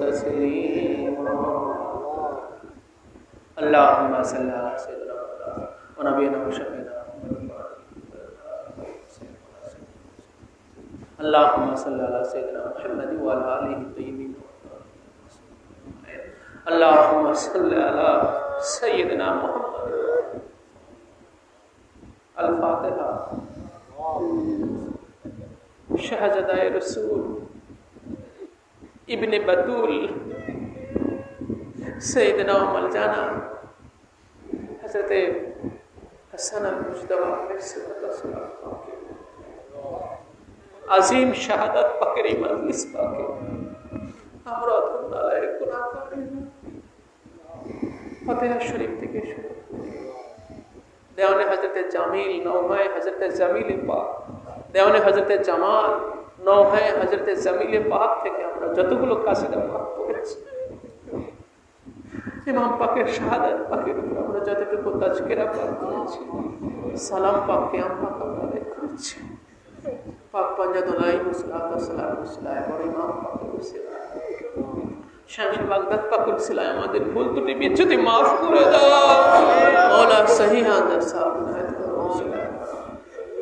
تسلیما اللہم صلی علی سیدنا محمد ونبینا وشفیعنا اللہم صلی علی سیدنا محمد وعلی آلہ الطیبین اللہم صلی علی सैयदना मोहम्मद। अल फातिहा। शहजादा रसूल इब्ने बतूल सैयदना मौलाना हज़रत हसन अल मुज्तबा अजीम शहादत पकड़ी मजलिस पाके আমরা অত্যন্ত গুনাহগার। ফাতিহা শরীফ থেকে শুরু দেওয়ানে হযরত জামিল নওহায় হযরত জামিল পাক, দেওয়ানে হযরত জামাল নওহায় হযরত জামিল পাক থেকে আমরা যতগুলো কাসিদা পাঠ করেছি, ইমাম পাকের শাহাদাত পাকের উপর আমরা যতটুকু তাজকিরা পাঠ করেছি, সালাম পাক কিয়াম পাক আমরা আদায় করেছি। পাক পাঞ্জাতুল্লাহ মুসলাত সালাম মুসলায় বড় ইমাম পাকের উসিলা শামসে বাগদাদ পাকের উসিলায় আমাদের ভুল ত্রুটি বিচ্যুতি মাফ করে দাও। মওলা সহিহ আনজার সাহেব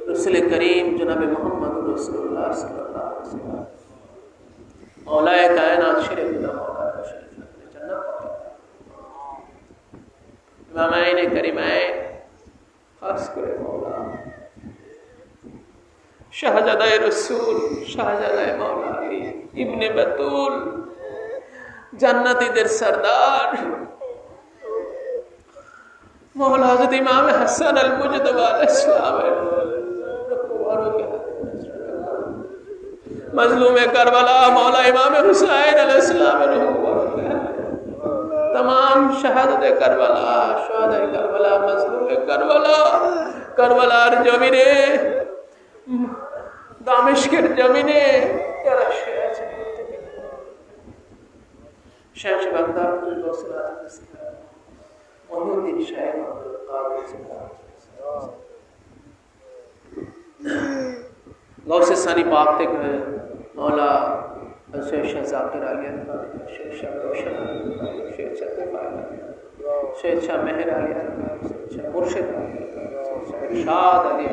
রসুল করিম জনাবে মুহাম্মদুর রাসূলুল্লাহ সাল্লাল্লাহু আলাইহি ওয়াসাল্লাম মওলায়ে কায়নাত শিরে খুদা মওলা শরীফ জান্নাত ইমামাইনে করিমায়ে খাস করে মওলা শাহজাদায়ে রসুল শাহজাদায়ে মওলা আলী ইবনে বাতুল জান্নাতীদের সরদার মওলা হযরত ইমাম হাসান আল মুজতবা আলাইহিস সালামের मजलूम करबला मौला इमाम हुसैन अलैहिस सलाम तमाम शहादत करबला शहादत करबला मजलूम करबला करबलार जमीने दामिश्केर जमीने যারা শুয়ে আছেন শেখ বাগদাদ মহিউদ্দিন শাহ আব্দুল কাদের गौसे सानी पाक तक मौला शेख शाह जाकिर अली शेख शाह रोशन शेख शाह शेख शाह मेहर अली मुर्शिद इरशाद अली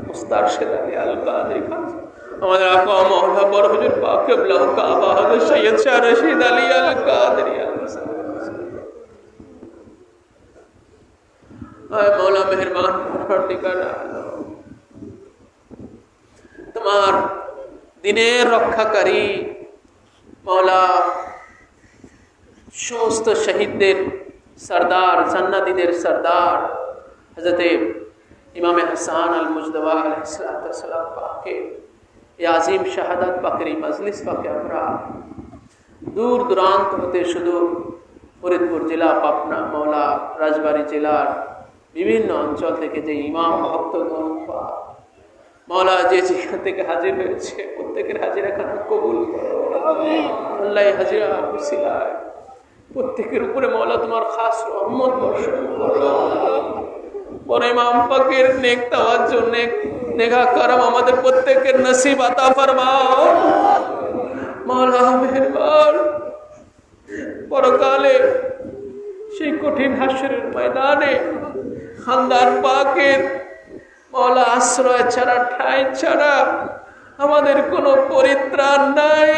मुस्तारशिद अली अल कादरी खान हमारे आका मौला बड़ हुजूर पाक क़िबला काबा हज़रत सैयद शाह रशीद अली अल कादरी आए मौला मेहरबान परवरदिगार তোমার দিনের রক্ষাকারী মওলা সমস্ত শহীদদের সরদার জান্নাতীদের সরদার হযরত ইমাম হাসান আল মুজতবা আলাইহিস সালাম পাকে এই আজিম শাহাদাত পাকের মজলিস পাকে আমরা দূর দূরান্ত হতে সুদূর ফরিদপুর জেলা পাবনা মওলা রাজবাড়ী জেলার বিভিন্ন অঞ্চল থেকে যে ইমাম ভক্তগণ মওলা যে যেখান থেকে হাজির হয়েছে প্রত্যেকের হাজিরা খানা কবুল করো আল্লাহ হাজিরা উসিলায় প্রত্যেকের উপরে মওলা তোমার খাস রহমত বর্ষণ করো। বড় ইমাম পাকের নেক তাওয়াজ্জুহ নেগা করম আমাদের প্রত্যেকের নসিব আতা ফরমাও মওলা মেহেরবান। পরকালে সেই কঠিন হাসরের ময়দানে খানদান পাকের মওলা আশ্রয় ছাড়া ঠাঁই ছাড়া আমাদের কোনো পরিত্রাণ নাই।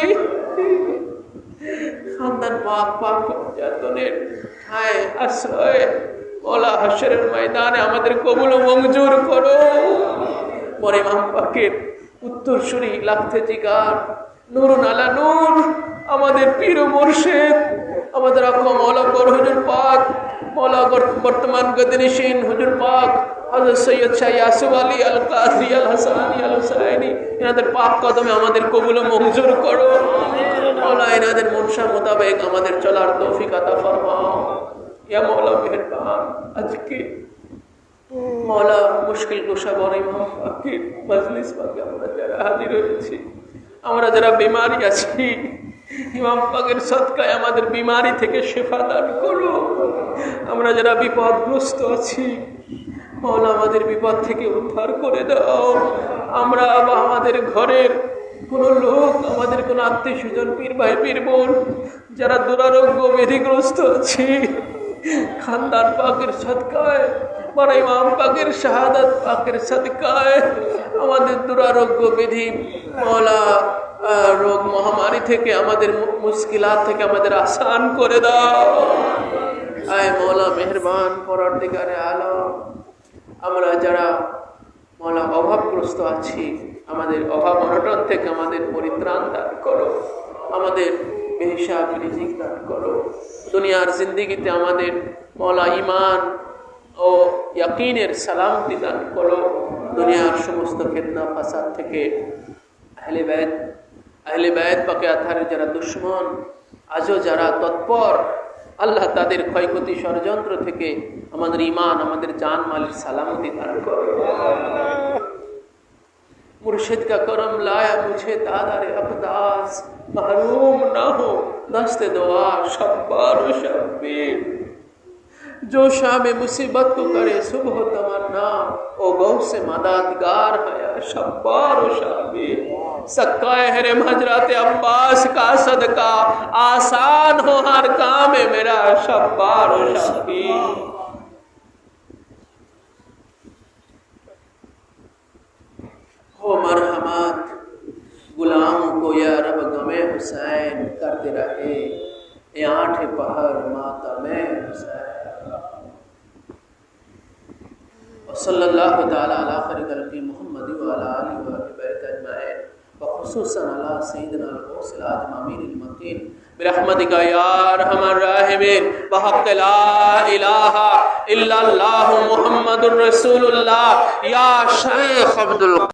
খানদান পাক পাক জাতনের ঠাঁই আশ্রয় মওলা হাসরের ময়দানে আমাদের কবুল ও মঞ্জুর করো। পরে ইমাম পাকের উত্তরসূরি লাখতে জিগার নূরুন আলা নূর আমাদের পীর ও মুর্শিদ আমাদের আকা মওলা বড় হুজুর পাক মওলা বর্তমান গদিনিশীন হুজুর পাক হযরত সৈয়দ শাহ ইয়াসুফ আলী আল কাদরি আল হাসানি আল হুসাইনি এনাদের পাক কদমে আমাদের কবুল ও মঞ্জুর করো মওলা। এনাদের মনসা মোতাবেক আমাদের চলার তৌফিক আতা ফরমাও ইয়া মওলা মেহেরবান। আজকে মওলা মুশকিল কুশা বড় ইমাম পাকের মজলিস পাকে আমরা যারা হাজির হয়েছি আমরা যারা বিমারি আছি ইমাম পাকের সদকায় আমাদের বিমারি থেকে শিফা দান করো। আমরা যারা বিপদগ্রস্ত আছি মওলা আমাদের বিপদ থেকে উদ্ধার করে দাও। আমরা বা আমাদের ঘরের কোনো লোক আমাদের কোনো আত্মীয় স্বজন পীর ভাই পীর বোন যারা দুরারোগ্য ব্যাধিগ্রস্ত আছি খানদান পাকের সদকায় বড় ইমাম পাকের শাহাদাত পাকের সদকায় আমাদের দুরারোগ্য ব্যাধি মওলা রোগ মহামারী থেকে আমাদের মুশকিলাত থেকে আমাদের আসান করে দাও। আয় মওলা মেহেরবান পরওয়ারদিগারে আলম, আমরা যারা মওলা অভাবগ্রস্ত আছি, আমাদের অভাব অনটন থেকে আমাদের পরিত্রাণ দান করো, আমাদের বেহিসাব রিজিক দান করো। দুনিয়ার জিন্দেগিতে আমাদের মওলা ঈমান ও ইয়াকিনের সালামতি দান করো। দুনিয়ার সমস্ত ফিতনা ফাসাদ থেকে আহলে বাইত পাকে আথারের যারা দুশ্মন, আজও যারা তৎপর, আল্লাহ তাদের ক্ষয়ক্ষতি ষড়যন্ত্র থেকে আমাদের ঈমান, আমাদের জান মালের সালামতি দান করো। मुर्शिद का करम लाया मुझे तादार अक़दास, महरूम ना हो दस्ते दुआ शब्बार व शब्बीर। जो शाम मुसीबत को करे सुबह तमन्ना, ओ गौ से मददगार है या शब्बार व शब्बीर। सक्काए हरे हजरत अब्बास का सदका, आसान हो हर काम मेरा शब्बार व शब्बीर। हो मरहमत गुलामों को या रब गमे हुसैन करते रहे, ये आठ पहर मातमे हुसैन। वसल्लल्लाहु ताला अला खैरि खल्क़ि मुहम्मद व अला आलिहि व बैत अजमाइन व खुसूसन अला सय्यिदिना अल-गौसिल आज़म अमीनिल मकीन बिरहमतिका या अरहमर राहिमीन बहक़्क़ ला इलाहा इल्लल्लाहु मुहम्मदुर रसूलुल्लाह या शेख अब्दुल